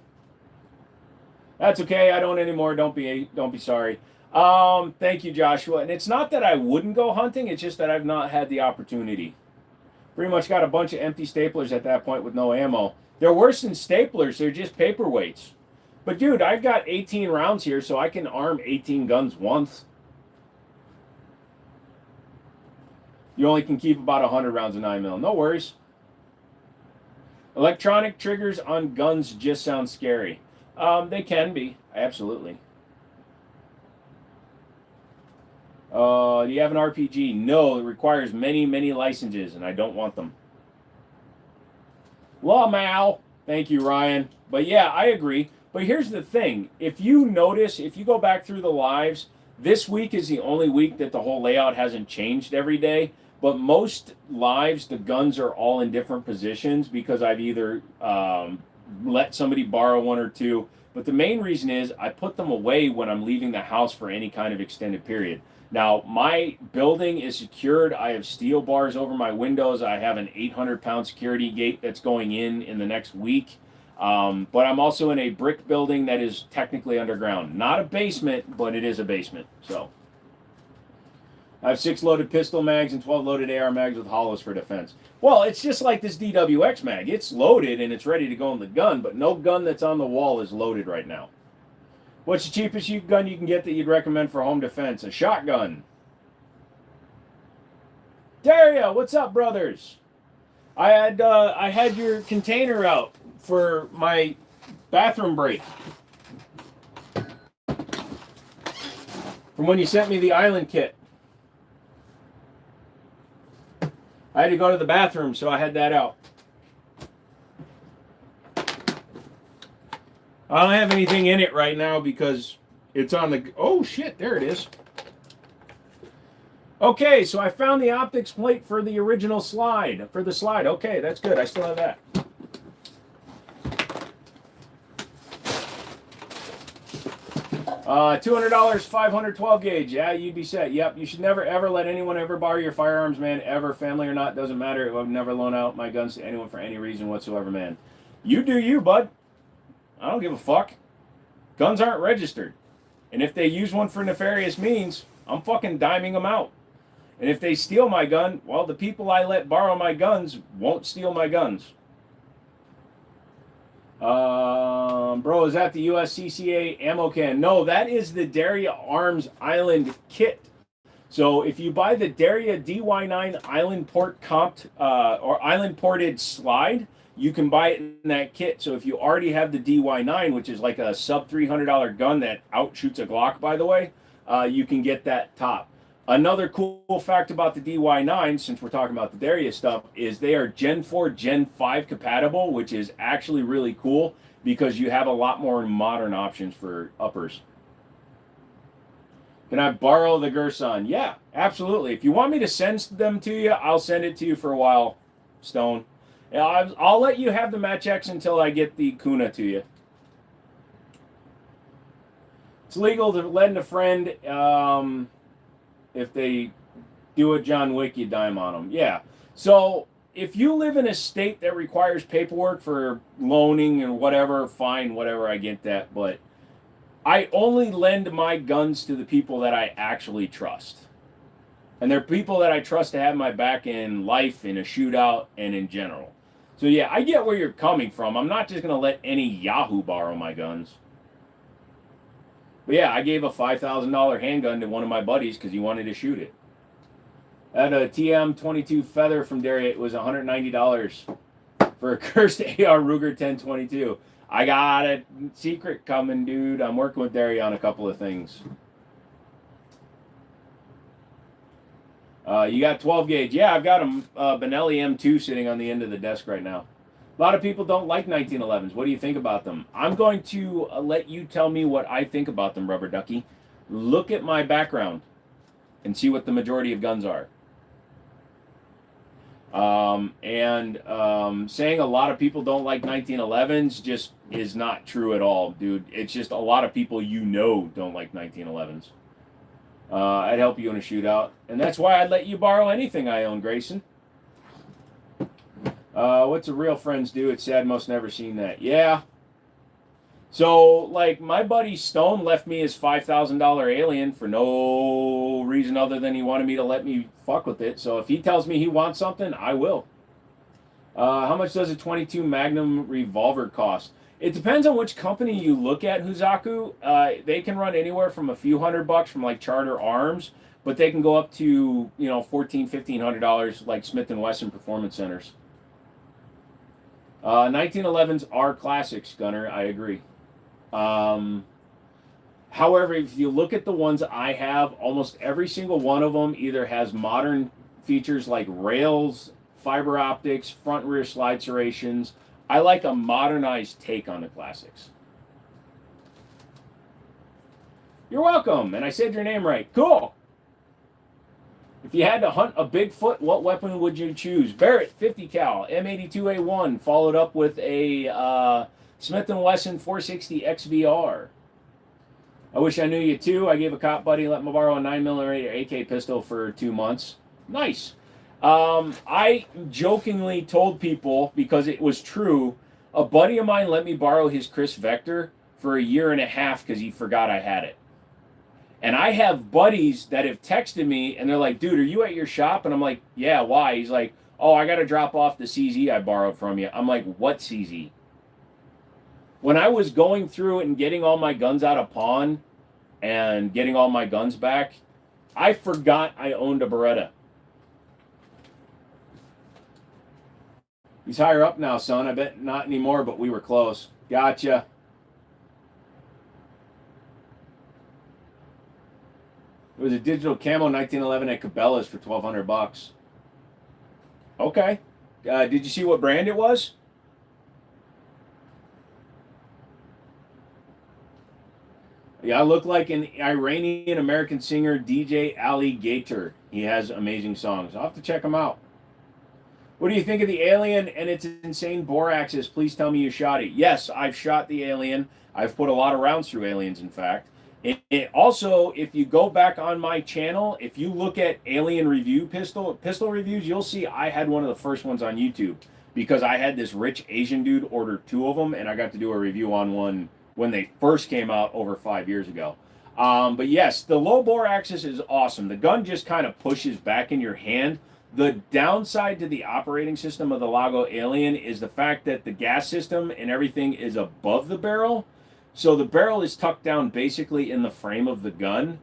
That's okay. I don't anymore. Don't be sorry. Thank you, Joshua. And it's not that I wouldn't go hunting. It's just that I've not had the opportunity. Pretty much got a bunch of empty staplers at that point with no ammo. They're worse than staplers. They're just paperweights. But dude, I've got 18 rounds here, so I can arm 18 guns once. You only can keep about 100 rounds of 9mm. No worries. Electronic triggers on guns just sound scary. They can be, absolutely. Do you have an RPG? No, it requires many, many licenses, and I don't want them. LawMal. Thank you, Ryan. But yeah, I agree. But here's the thing. If you notice, if you go back through the lives, this week is the only week that the whole layout hasn't changed every day. But most lives, the guns are all in different positions because I've either let somebody borrow one or two. But the main reason is I put them away when I'm leaving the house for any kind of extended period. Now, my building is secured. I have steel bars over my windows. I have an 800-pound security gate that's going in the next week. But I'm also in a brick building that is technically underground. Not a basement, but it is a basement. So I have 6 loaded pistol mags and 12 loaded AR mags with hollows for defense. Well, it's just like this DWX mag. It's loaded and it's ready to go in the gun, but no gun that's on the wall is loaded right now. What's the cheapest gun you can get that you'd recommend for home defense? A shotgun. Daria, what's up, brothers? I had your container out for my bathroom break. From when you sent me the island kit. I had to go to the bathroom, so I had that out. I don't have anything in it right now because it's on the... Oh, shit, there it is. Okay, so I found the optics plate for the original slide. For the slide. Okay, that's good. I still have that. $200, 512 gauge. Yeah, you'd be set. Yep, you should never ever let anyone ever borrow your firearms, man. Ever, family or not, doesn't matter. I've never loaned out my guns to anyone for any reason whatsoever, man. You do you, bud. I don't give a fuck. Guns aren't registered. And if they use one for nefarious means, I'm fucking diming them out. And if they steal my gun, well, the people I let borrow my guns won't steal my guns. Bro, is that the USCCA ammo can? No, that is the Daria Arms Island kit. So if you buy the Daria DY9 Island Port comped or Island Ported slide, you can buy it in that kit. So if you already have the DY9, which is like a sub $300 gun that outshoots a Glock, by the way, you can get that top. Another cool fact about the DY9, since we're talking about the Daria stuff, is they are Gen 4, Gen 5 compatible, which is actually really cool because you have a lot more modern options for uppers. Can I borrow the Gerson? Yeah, absolutely. If you want me to send them to you, I'll send it to you for a while, Stone. I'll let you have the Match X until I get the Kuna to you. It's legal to lend a friend if they do a John Wick, you dime on them. Yeah. So if you live in a state that requires paperwork for loaning and whatever, fine, whatever, I get that. But I only lend my guns to the people that I actually trust. And they're people that I trust to have my back in life, in a shootout, and in general. So yeah, I get where you're coming from. I'm not just going to let any Yahoo borrow my guns. But yeah, I gave a $5,000 handgun to one of my buddies because he wanted to shoot it. I had a TM22 Feather from Daria. It was $190 for a cursed AR Ruger 1022. I got a secret coming, dude. I'm working with Daria on a couple of things. You got 12 gauge. Yeah, I've got a Benelli M2 sitting on the end of the desk right now. A lot of people don't like 1911s. What do you think about them? I'm going to let you tell me what I think about them, Rubber Ducky. Look at my background and see what the majority of guns are. Saying a lot of people don't like 1911s just is not true at all, dude. It's just a lot of people you know don't like 1911s. I'd help you in a shootout. And that's why I'd let you borrow anything I own, Grayson. What's a real friends do? It's sad most never seen that. Yeah. So, like, my buddy Stone left me his $5,000 Alien for no reason other than he wanted me to let me fuck with it. So if he tells me he wants something, I will. How much does a 22 Magnum revolver cost? It depends on which company you look at, Huzaku. They can run anywhere from a few $100 from like Charter Arms, but they can go up to, you know, $1,400, $1,500 like Smith & Wesson Performance Centers. 1911s are classics, Gunner. I agree. However, if you look at the ones I have, almost every single one of them either has modern features like rails, fiber optics, front rear slide serrations. I like a modernized take on the classics. You're welcome, and I said your name right. Cool. If you had to hunt a Bigfoot, what weapon would you choose? Barrett 50 cal, M82A1, followed up with a Smith & Wesson 460 XVR. I wish I knew you too. I gave a cop buddy let me borrow a 9mm AK pistol for 2 months. Nice. I jokingly told people, because it was true, a buddy of mine let me borrow his Chris Vector for 1.5 years because he forgot I had it. And I have buddies that have texted me, and they're like, dude, are you at your shop? And I'm like, yeah, why? He's like, oh, I got to drop off the CZ I borrowed from you. I'm like, what CZ? When I was going through it and getting all my guns out of pawn and getting all my guns back, I forgot I owned a Beretta. He's higher up now, son. I bet not anymore, but we were close. Gotcha. It was a digital camo 1911 at Cabela's for $1,200. Okay. Did you see what brand it was? Yeah, I look like an Iranian American singer, DJ Alligator. He has amazing songs. I'll have to check him out. What do you think of the Alien and its insane bore axis? Please tell me you shot it. Yes, I've shot the Alien. I've put a lot of rounds through Aliens, in fact. Also, if you go back on my channel, if you look at Alien review pistol reviews, you'll see I had one of the first ones on YouTube because I had this rich Asian dude order 2 of them, and I got to do a review on one when they first came out over 5 years ago. But yes, the low bore axis is awesome. The gun just kind of pushes back in your hand. The downside to the operating system of the Lago Alien is the fact that the gas system and everything is above the barrel. So the barrel is tucked down basically in the frame of the gun.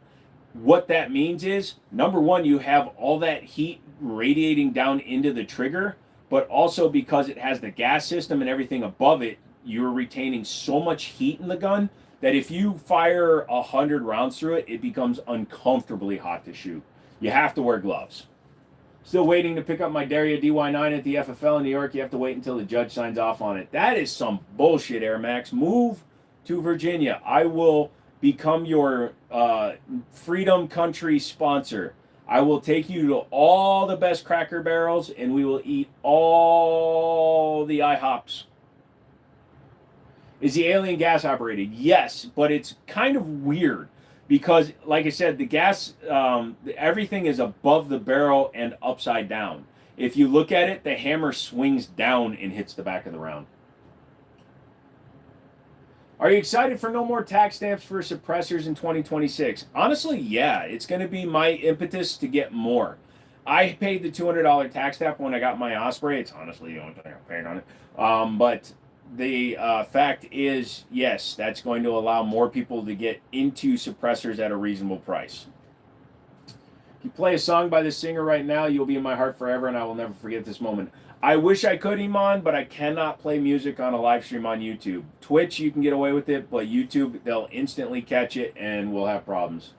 What that means is, number one, you have all that heat radiating down into the trigger, but also because it has the gas system and everything above it, you're retaining so much heat in the gun that if you fire 100 rounds through it, it becomes uncomfortably hot to shoot. You have to wear gloves. Still waiting to pick up my Daria DY9 at the FFL in New York. You have to wait until the judge signs off on it. That is some bullshit, Air Max. Move to Virginia. I will become your Freedom Country sponsor. I will take you to all the best Cracker Barrels, and we will eat all the IHOPs. Is the Alien gas operated? Yes, but it's kind of weird because, like I said, the gas, everything is above the barrel and upside down. If you look at it, the hammer swings down and hits the back of the round. Are you excited for no more tax stamps for suppressors in 2026? Honestly, yeah. It's going to be my impetus to get more. I paid the $200 tax stamp when I got my Osprey. It's honestly the only thing I paid on it. But the fact is, yes, that's going to allow more people to get into suppressors at a reasonable price. If you play a song by this singer right now, you'll be in my heart forever, and I will never forget this moment. I wish I could, Iman, but I cannot play music on a live stream on YouTube. Twitch, you can get away with it, but YouTube, they'll instantly catch it, and we'll have problems.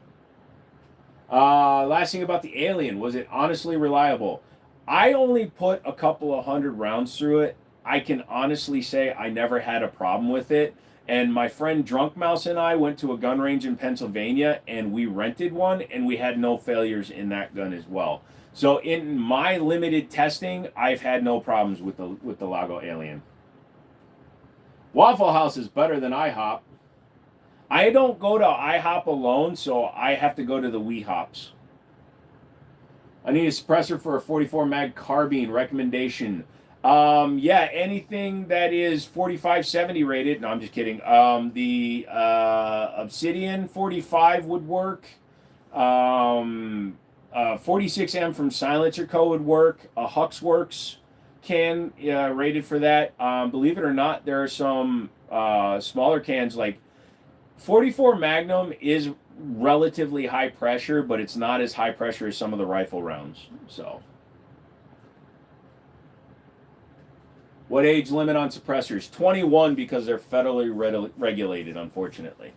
Last thing about the Alien, was it honestly reliable? I only put a couple of 100 rounds through it. I can honestly say I never had a problem with it. And my friend Drunk Mouse and I went to a gun range in Pennsylvania, and we rented one, and we had no failures in that gun as well. So in my limited testing, I've had no problems with the Lago Alien. Waffle House is better than IHOP. I don't go to IHOP alone, so I have to go to the Wee Hops. I need a suppressor for a 44 mag carbine recommendation. Yeah, anything that is 4570 rated. No, I'm just kidding. The Obsidian 45 would work. 46M from Silencer Co. would work. A Huxworks can rated for that. Believe it or not, there are some smaller cans like 44 Magnum is relatively high pressure, but it's not as high pressure as some of the rifle rounds. So, what age limit on suppressors? 21 because they're federally regulated, unfortunately.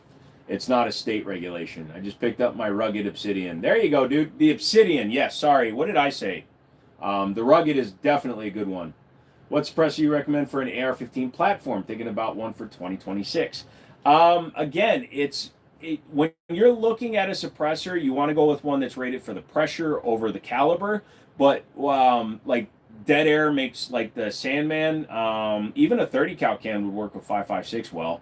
It's not a state regulation. I just picked up my rugged Obsidian. There you go, dude. The Obsidian. Yes, sorry. What did I say? The rugged is definitely a good one. What suppressor you recommend for an AR-15 platform? Thinking about one for 2026. Again, when you're looking at a suppressor, you want to go with one that's rated for the pressure over the caliber. But like Dead Air makes like the Sandman. Even a 30 cal can would work with 5.56 well.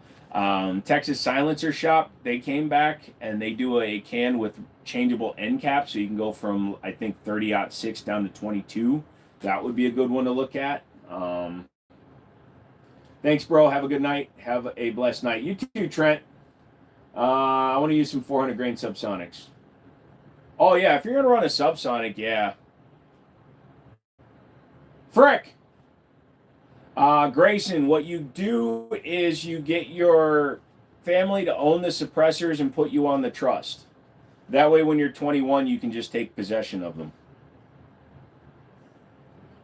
Texas Silencer Shop, they came back and they do a can with changeable end cap, so you can go from I think 30-06 down to 22. That would be a good one to look at. Thanks, bro. Have a good night. Have a blessed night. You too, Trent. I want to use some 400 grain subsonics. Oh yeah, if you're gonna run a subsonic, yeah. Frick. Grayson, what you do is you get your family to own the suppressors and put you on the trust. That way when you're 21, you can just take possession of them.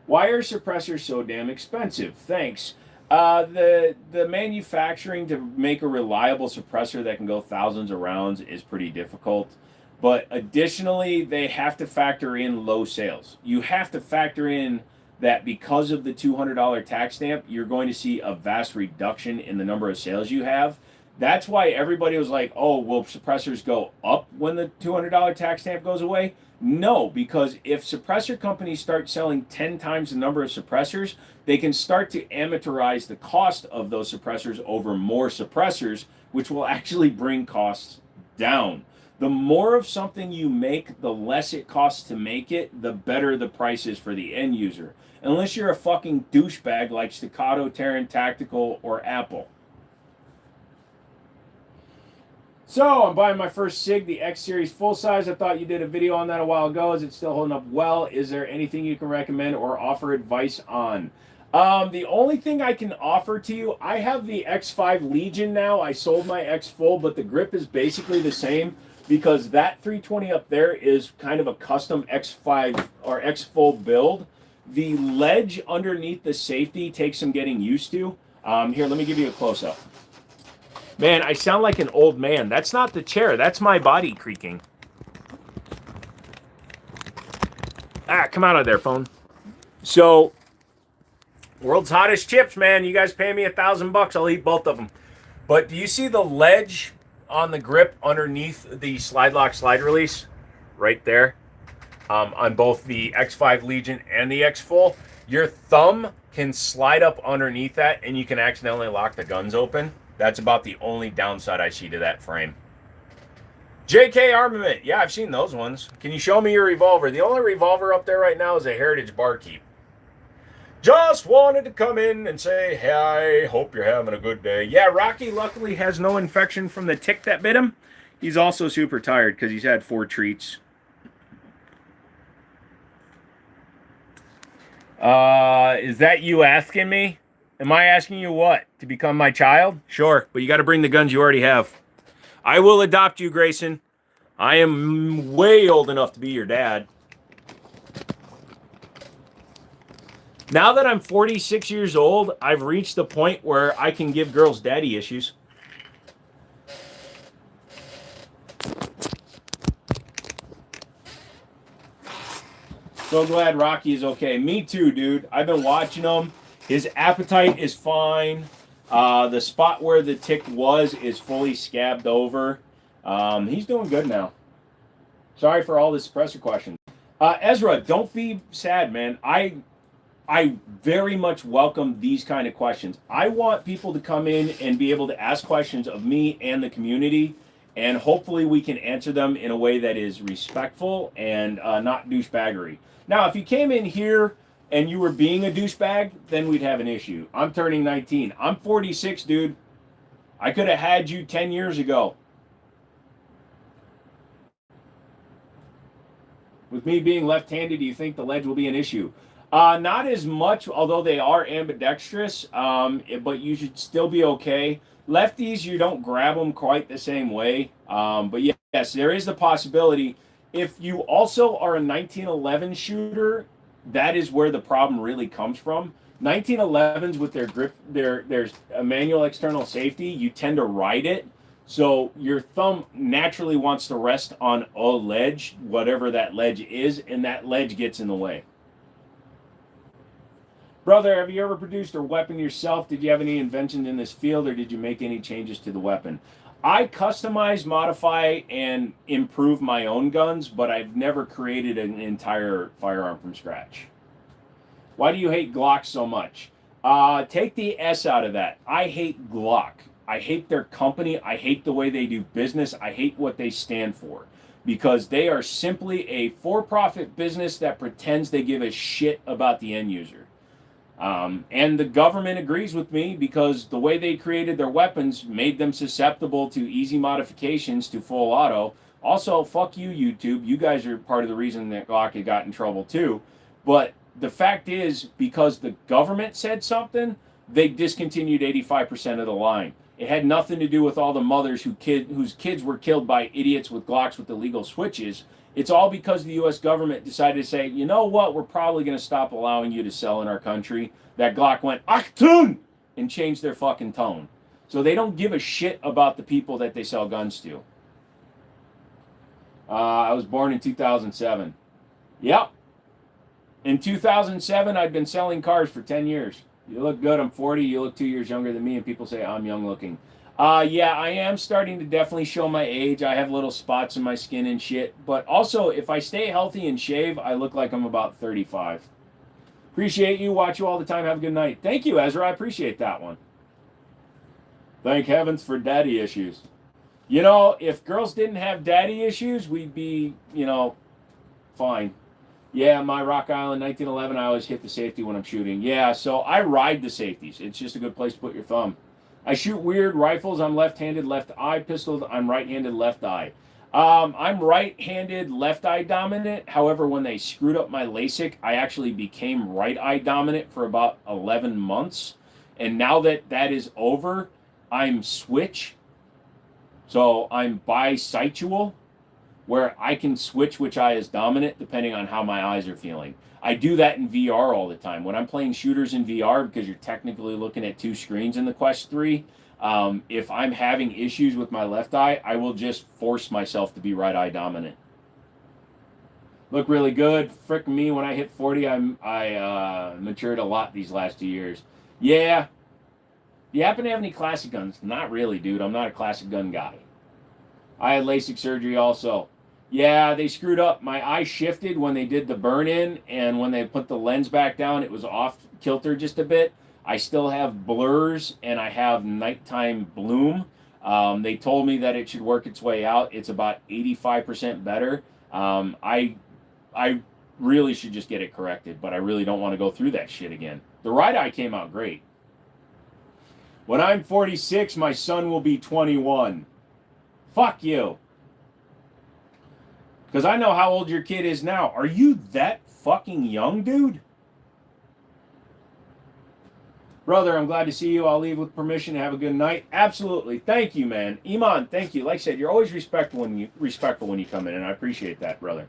Why are suppressors so damn expensive? Thanks. The manufacturing to make a reliable suppressor that can go thousands of rounds is pretty difficult. But additionally, they have to factor in low sales. You have to factor in that because of the $200 tax stamp, you're going to see a vast reduction in the number of sales you have. That's why everybody was like, oh, will suppressors go up when the $200 tax stamp goes away? No, because if suppressor companies start selling 10 times the number of suppressors, they can start to amateurize the cost of those suppressors over more suppressors, which will actually bring costs down. The more of something you make, the less it costs to make it, the better the price is for the end user. Unless you're a fucking douchebag like Staccato, Terran Tactical, or Apple. So, I'm buying my first SIG, the X Series full size. I thought you did a video on that a while ago. Is it still holding up well? Is there anything you can recommend or offer advice on? The only thing I can offer to you, I have the X5 Legion now. I sold my X full, but the grip is basically the same because that 320 up there is kind of a custom X5 or X full build. The ledge underneath the safety takes some getting used to. Here, let me give you a close-up. Man, I sound like an old man. That's not the chair. That's my body creaking. Ah, come out of there, phone. So, world's hottest chips, man. You guys pay me $1,000, I'll eat both of them. But do you see the ledge on the grip underneath the slide lock slide release? Right there. On both the X5 Legion and the X Full. Your thumb can slide up underneath that and you can accidentally lock the guns open. That's about the only downside I see to that frame. JK Armament. Yeah, I've seen those ones. Can you show me your revolver? The only revolver up there right now is a Heritage Barkeep. Just wanted to come in and say, hey, hope you're having a good day. Yeah, Rocky luckily has no infection from the tick that bit him. He's also super tired because he's had 4 treats. Is that you asking me? Am I asking you what? To become my child? Sure, but you got to bring the guns you already have. I will adopt you, Grayson. I am way old enough to be your dad. Now that I'm 46 years old, I've reached the point where I can give girls daddy issues. So glad Rocky is okay. Me too, dude. I've been watching him. His appetite is fine. The spot where the tick was is fully scabbed over. He's doing good now. Sorry for all the suppressor questions. Ezra, don't be sad, man. I very much welcome these kind of questions. I want people to come in and be able to ask questions of me and the community, and hopefully we can answer them in a way that is respectful and not douchebaggery. Now, if you came in here and you were being a douchebag, then we'd have an issue. I'm turning 19. I'm 46, dude. I could have had you 10 years ago. With me being left-handed, do you think the ledge will be an issue? Not as much, although they are ambidextrous, but you should still be okay. Lefties, you don't grab them quite the same way. But yes, there is the possibility. If you also are a 1911 shooter, that is where the problem really comes from. 1911s with their grip, there's a manual external safety, you tend to ride it. So your thumb naturally wants to rest on a ledge, whatever that ledge is, and that ledge gets in the way. Brother, have you ever produced a weapon yourself? Did you have any inventions in this field, or did you make any changes to the weapon? I customize, modify, and improve my own guns, but I've never created an entire firearm from scratch. Why do you hate Glock so much? Take the S out of that. I hate Glock. I hate their company. I hate the way they do business. I hate what they stand for. Because they are simply a for-profit business that pretends they give a shit about the end user. And the government agrees with me because the way they created their weapons made them susceptible to easy modifications to full auto. Also, fuck you, YouTube. You guys are part of the reason that Glock had got in trouble too. But the fact is, because the government said something, they discontinued 85% of the line. It had nothing to do with all the mothers whose kids were killed by idiots with Glocks with illegal switches. It's all because the U.S. government decided to say, you know what, we're probably going to stop allowing you to sell in our country. That Glock went, Achtung! And changed their fucking tone. So they don't give a shit about the people that they sell guns to. I was born in 2007. Yep. In 2007, I'd been selling cars for 10 years. You look good, I'm 40, you look 2 years younger than me, and people say I'm young looking. Yeah, I am starting to definitely show my age. I have little spots in my skin and shit. But also, if I stay healthy and shave, I look like I'm about 35. Appreciate you. Watch you all the time. Have a good night. Thank you, Ezra. I appreciate that one. Thank heavens for daddy issues. You know, if girls didn't have daddy issues, we'd be, you know, fine. Yeah, my Rock Island 1911, I always hit the safety when I'm shooting. Yeah, so I ride the safeties. It's just a good place to put your thumb. I shoot weird rifles. I'm left-handed, left eye pistol. I'm right-handed, left eye. I'm right-handed, left eye dominant. However, when they screwed up my LASIK, I actually became right eye dominant for about 11 months. And now that that is over, I'm switch. So I'm bisexual, where I can switch which eye is dominant depending on how my eyes are feeling. I do that in VR all the time. When I'm playing shooters in VR, because you're technically looking at two screens in the Quest 3, if I'm having issues with my left eye, I will just force myself to be right eye dominant. Look really good. Frick me, when I hit 40, I matured a lot these last 2 years. Yeah. Do you happen to have any classic guns? Not really, dude. I'm not a classic gun guy. I had LASIK surgery also. Yeah, they screwed up. My eye shifted when they did the burn-in, and when they put the lens back down, it was off kilter just a bit. I still have blurs, and I have nighttime bloom. They told me that it should work its way out. It's about 85% better. I really should just get it corrected, but I really don't want to go through that shit again. The right eye came out great. When I'm 46, my son will be 21. Fuck you. Because I know how old your kid is now. Are you that fucking young, dude? Brother, I'm glad to see you. I'll leave with permission to have a good night. Absolutely. Thank you, man. Iman, thank you. Like I said, you're always respectful when you come in, and I appreciate that, brother.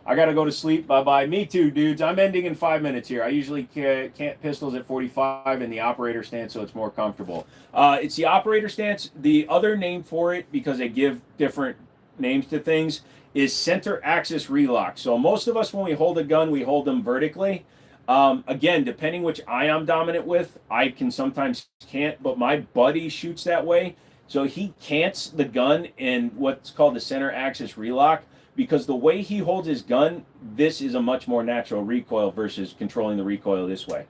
I got to go to sleep. Bye-bye. Me too, dudes. I'm ending in 5 minutes here. I usually can't pistols at 45 in the operator stance, so it's more comfortable. It's the operator stance. The other name for it, because they give different names to things, is center axis relock. So most of us, when we hold a gun, we hold them vertically. Again, depending which eye I'm dominant with, I can sometimes can't, but my buddy shoots that way. So he cants the gun in what's called the center axis relock, because the way he holds his gun, this is a much more natural recoil versus controlling the recoil this way.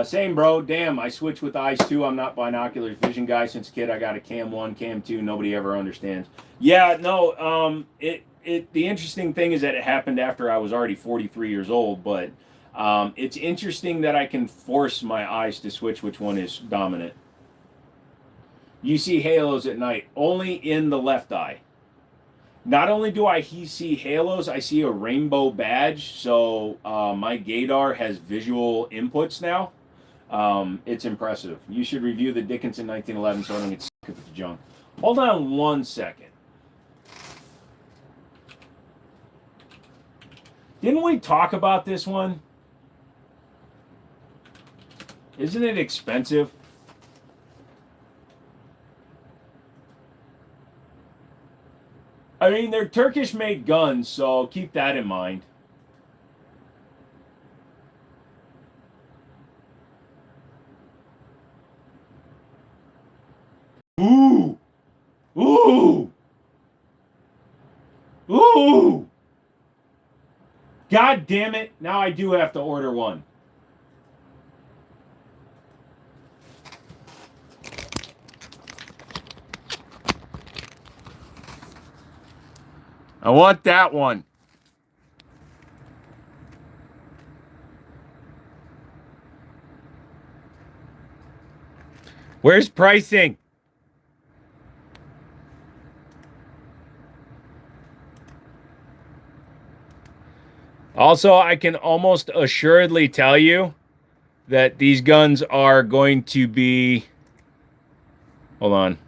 Same, bro. Damn, I switch with eyes too. I'm not binocular vision guy since kid. I got a cam 1, cam 2. Nobody ever understands. Yeah, no, the interesting thing is that it happened after I was already 43 years old, but it's interesting that I can force my eyes to switch which one is dominant. You see halos at night, only in the left eye. Not only do I see halos, I see a rainbow badge. So my gaydar has visual inputs now. It's impressive. You should review the Dickinson 1911 so I don't get sick of the junk. Hold on 1 second. Didn't we talk about this one? Isn't it expensive? I mean, they're Turkish-made guns, so keep that in mind. Ooh! Ooh! Ooh! God damn it, now I do have to order one. I want that one. Where's pricing? Also, I can almost assuredly tell you that these guns are going to be... Hold on.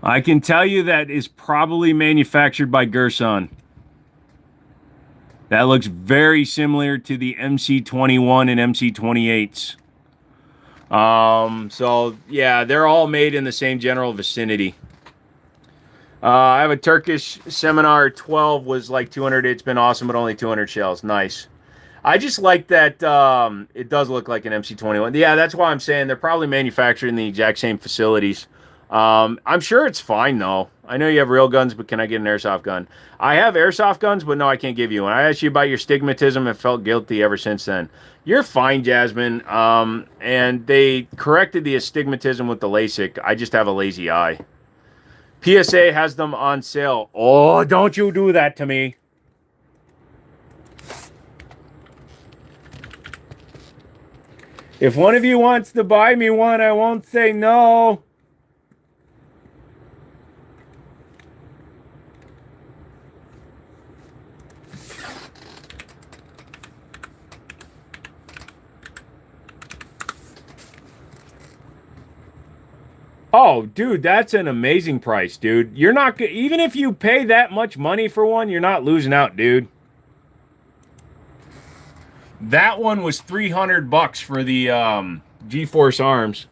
I can tell you that is probably manufactured by Gerson. That looks very similar to the MC21 and MC28s. So, yeah, they're all made in the same general vicinity. I have a Turkish Seminar 12, was like 200. It's been awesome, but only 200 shells. Nice. I just like that it does look like an MC-21. Yeah, that's why I'm saying they're probably manufactured in the exact same facilities. I'm sure it's fine, though. I know you have real guns, but can I get an airsoft gun? I have airsoft guns, but no, I can't give you one. I asked you about your stigmatism and felt guilty ever since then. You're fine, Jasmine. And they corrected the astigmatism with the LASIK. I just have a lazy eye. PSA has them on sale. Oh, don't you do that to me. If one of you wants to buy me one, I won't say no. Oh, dude, that's an amazing price, dude. You're not even if you pay that much money for one, you're not losing out, dude. That one was $300 for the G-Force Arms.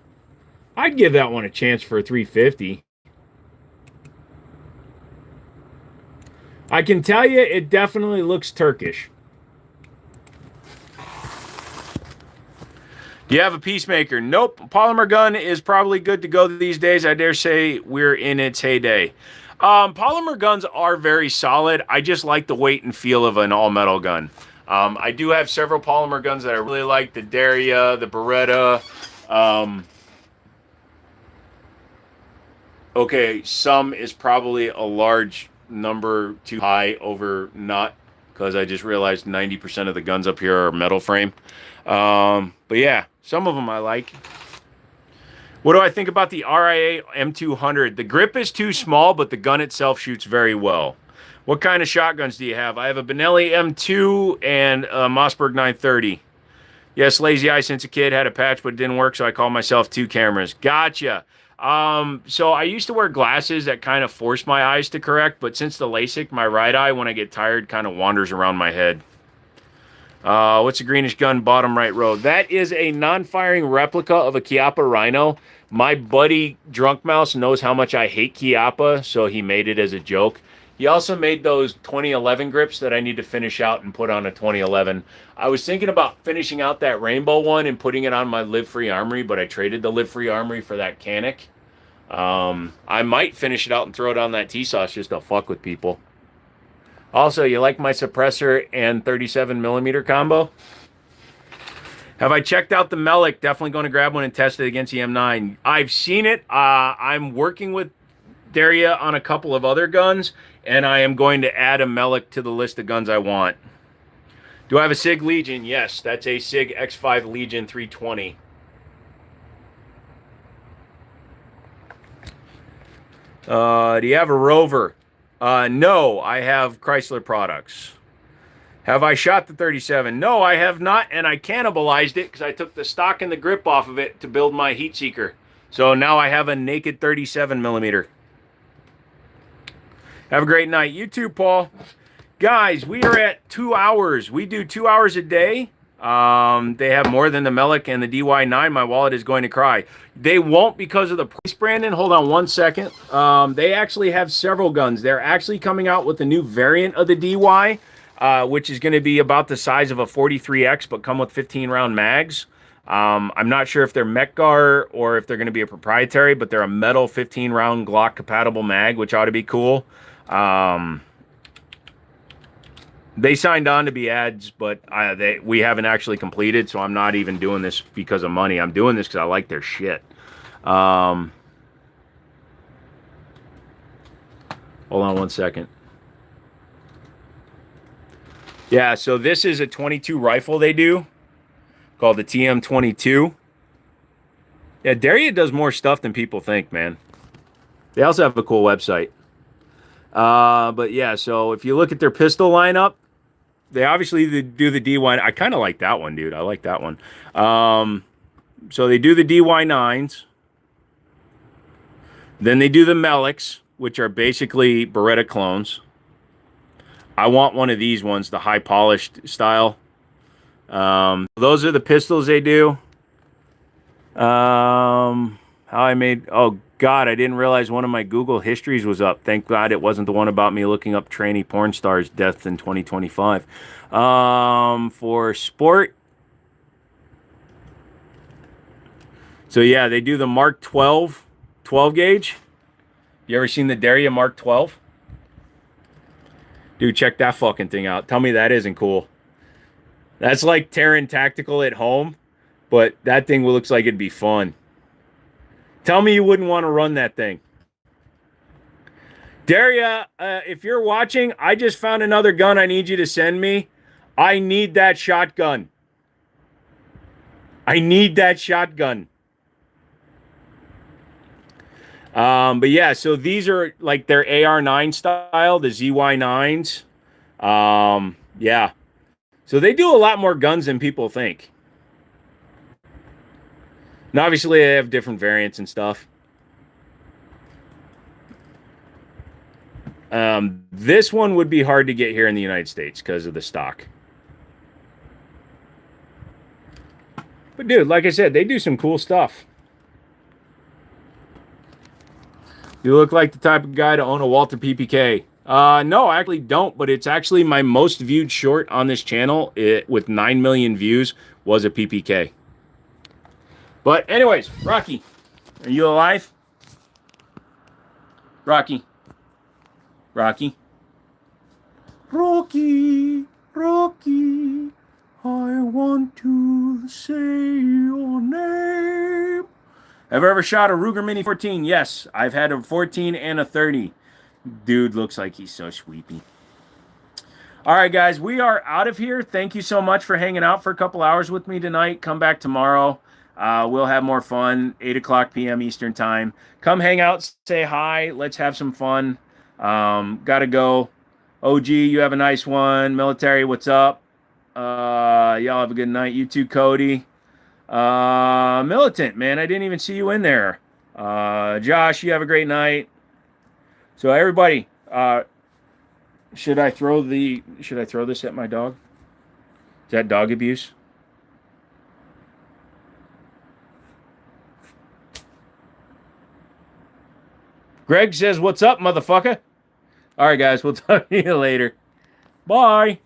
I'd give that one a chance for $350. I can tell you, it definitely looks Turkish. Do you have a Peacemaker? Nope. Polymer gun is probably good to go these days. I dare say we're in its heyday. Polymer guns are very solid. I just like the weight and feel of an all-metal gun. I do have several polymer guns that I really like. The Daria, the Beretta. Okay, some is probably a large number too high over not, because I just realized 90% of the guns up here are metal frame. But yeah, some of them I like. What do I think about the RIA M200? The grip is too small, but the gun itself shoots very well. What kind of shotguns do you have? I have a Benelli M2 and a Mossberg 930. Yes, lazy eye since a kid, had a patch, but it didn't work, so I call myself 2 cameras. Gotcha. So I used to wear glasses that kind of forced my eyes to correct, but since the LASIK, my right eye, when I get tired, kind of wanders around my head. What's a greenish gun bottom right row? That is a non-firing replica of a Chiappa Rhino. My buddy Drunk Mouse knows how much I hate Chiappa, so he made it as a joke. He also made those 2011 grips that I need to finish out and put on a 2011. I was thinking about finishing out that rainbow one and putting it on my Live Free Armory, but I traded the Live Free Armory for that Canic. I might finish it out and throw it on that Tisas just to fuck with people. Also, you like my suppressor and 37mm combo? Have I checked out the Melik? Definitely going to grab one and test it against the M9. I've seen it. I'm working with Daria on a couple of other guns, and I am going to add a Melik to the list of guns I want. Do I have a Sig Legion? Yes, that's a Sig X5 Legion 320. Do you have a Rover? No, I have Chrysler products. Have I shot the 37? No, I have not, and I cannibalized it because I took the stock and the grip off of it to build my heat seeker. So now I have a naked 37mm. Have a great night. You too, Paul. Guys, we are at 2 hours. We do 2 hours a day. They have more than the Melik and the DY9. My wallet is going to cry. They won't because of the price, Brandon. Hold on one second. They actually have several guns. They're actually coming out with a new variant of the DY, which is going to be about the size of a 43X, but come with 15-round mags. I'm not sure if they're Mechgar or if they're going to be a proprietary, but they're a metal 15-round Glock compatible mag, which ought to be cool. They signed on to be ads, but we haven't actually completed, so I'm not even doing this because of money. I'm doing this because I like their shit. Hold on one second. Yeah, so this is a 22 rifle they do, called the TM22. Yeah, Daria does more stuff than people think, man. They also have a cool website. But yeah, so if you look at their pistol lineup, they obviously do the DY. I kind of like that one, dude. I like that one. So they do the DY9s. Then they do the Meliks, which are basically Beretta clones. I want one of these ones, the high polished style. Those are the pistols they do. How How I made... Oh, God, I didn't realize one of my Google histories was up. Thank God it wasn't the one about me looking up trainee porn stars' deaths in 2025. For sport... So, yeah, they do the Mark 12 gauge. You ever seen the Daria Mark 12? Dude, check that fucking thing out. Tell me that isn't cool. That's like Terran Tactical at home, but that thing looks like it'd be fun. Tell me you wouldn't want to run that thing. Daria, if you're watching, I just found another gun I need you to send me. I need that shotgun. I need that shotgun. But yeah, so these are like their AR9 style, the ZY9s. Yeah. So they do a lot more guns than people think. And obviously they have different variants and stuff. This one would be hard to get here in the United States because of the stock. But dude, like I said, they do some cool stuff. You look like the type of guy to own a Walter PPK. No, I actually don't, but it's actually my most viewed short on this channel. With 9 million views was a PPK. But anyways, Rocky, are you alive? Rocky. Rocky. Rocky, Rocky, I want to say your name. Have I ever shot a Ruger Mini 14? Yes, I've had a 14 and a 30. Dude looks like he's so sweepy. All right, guys, we are out of here. Thank you so much for hanging out for a couple hours with me tonight. Come back tomorrow. We'll have more fun, 8 o'clock p.m. Eastern time. Come hang out, say hi. Let's have some fun. Gotta go. OG, you have a nice one. Military, what's up? Y'all have a good night. You too, Cody. Militant, man, I didn't even see you in there. Josh, you have a great night. So everybody, should I throw this at my dog? Is that dog abuse? Greg says, "What's up, motherfucker?" All right, guys, we'll talk to you later. Bye.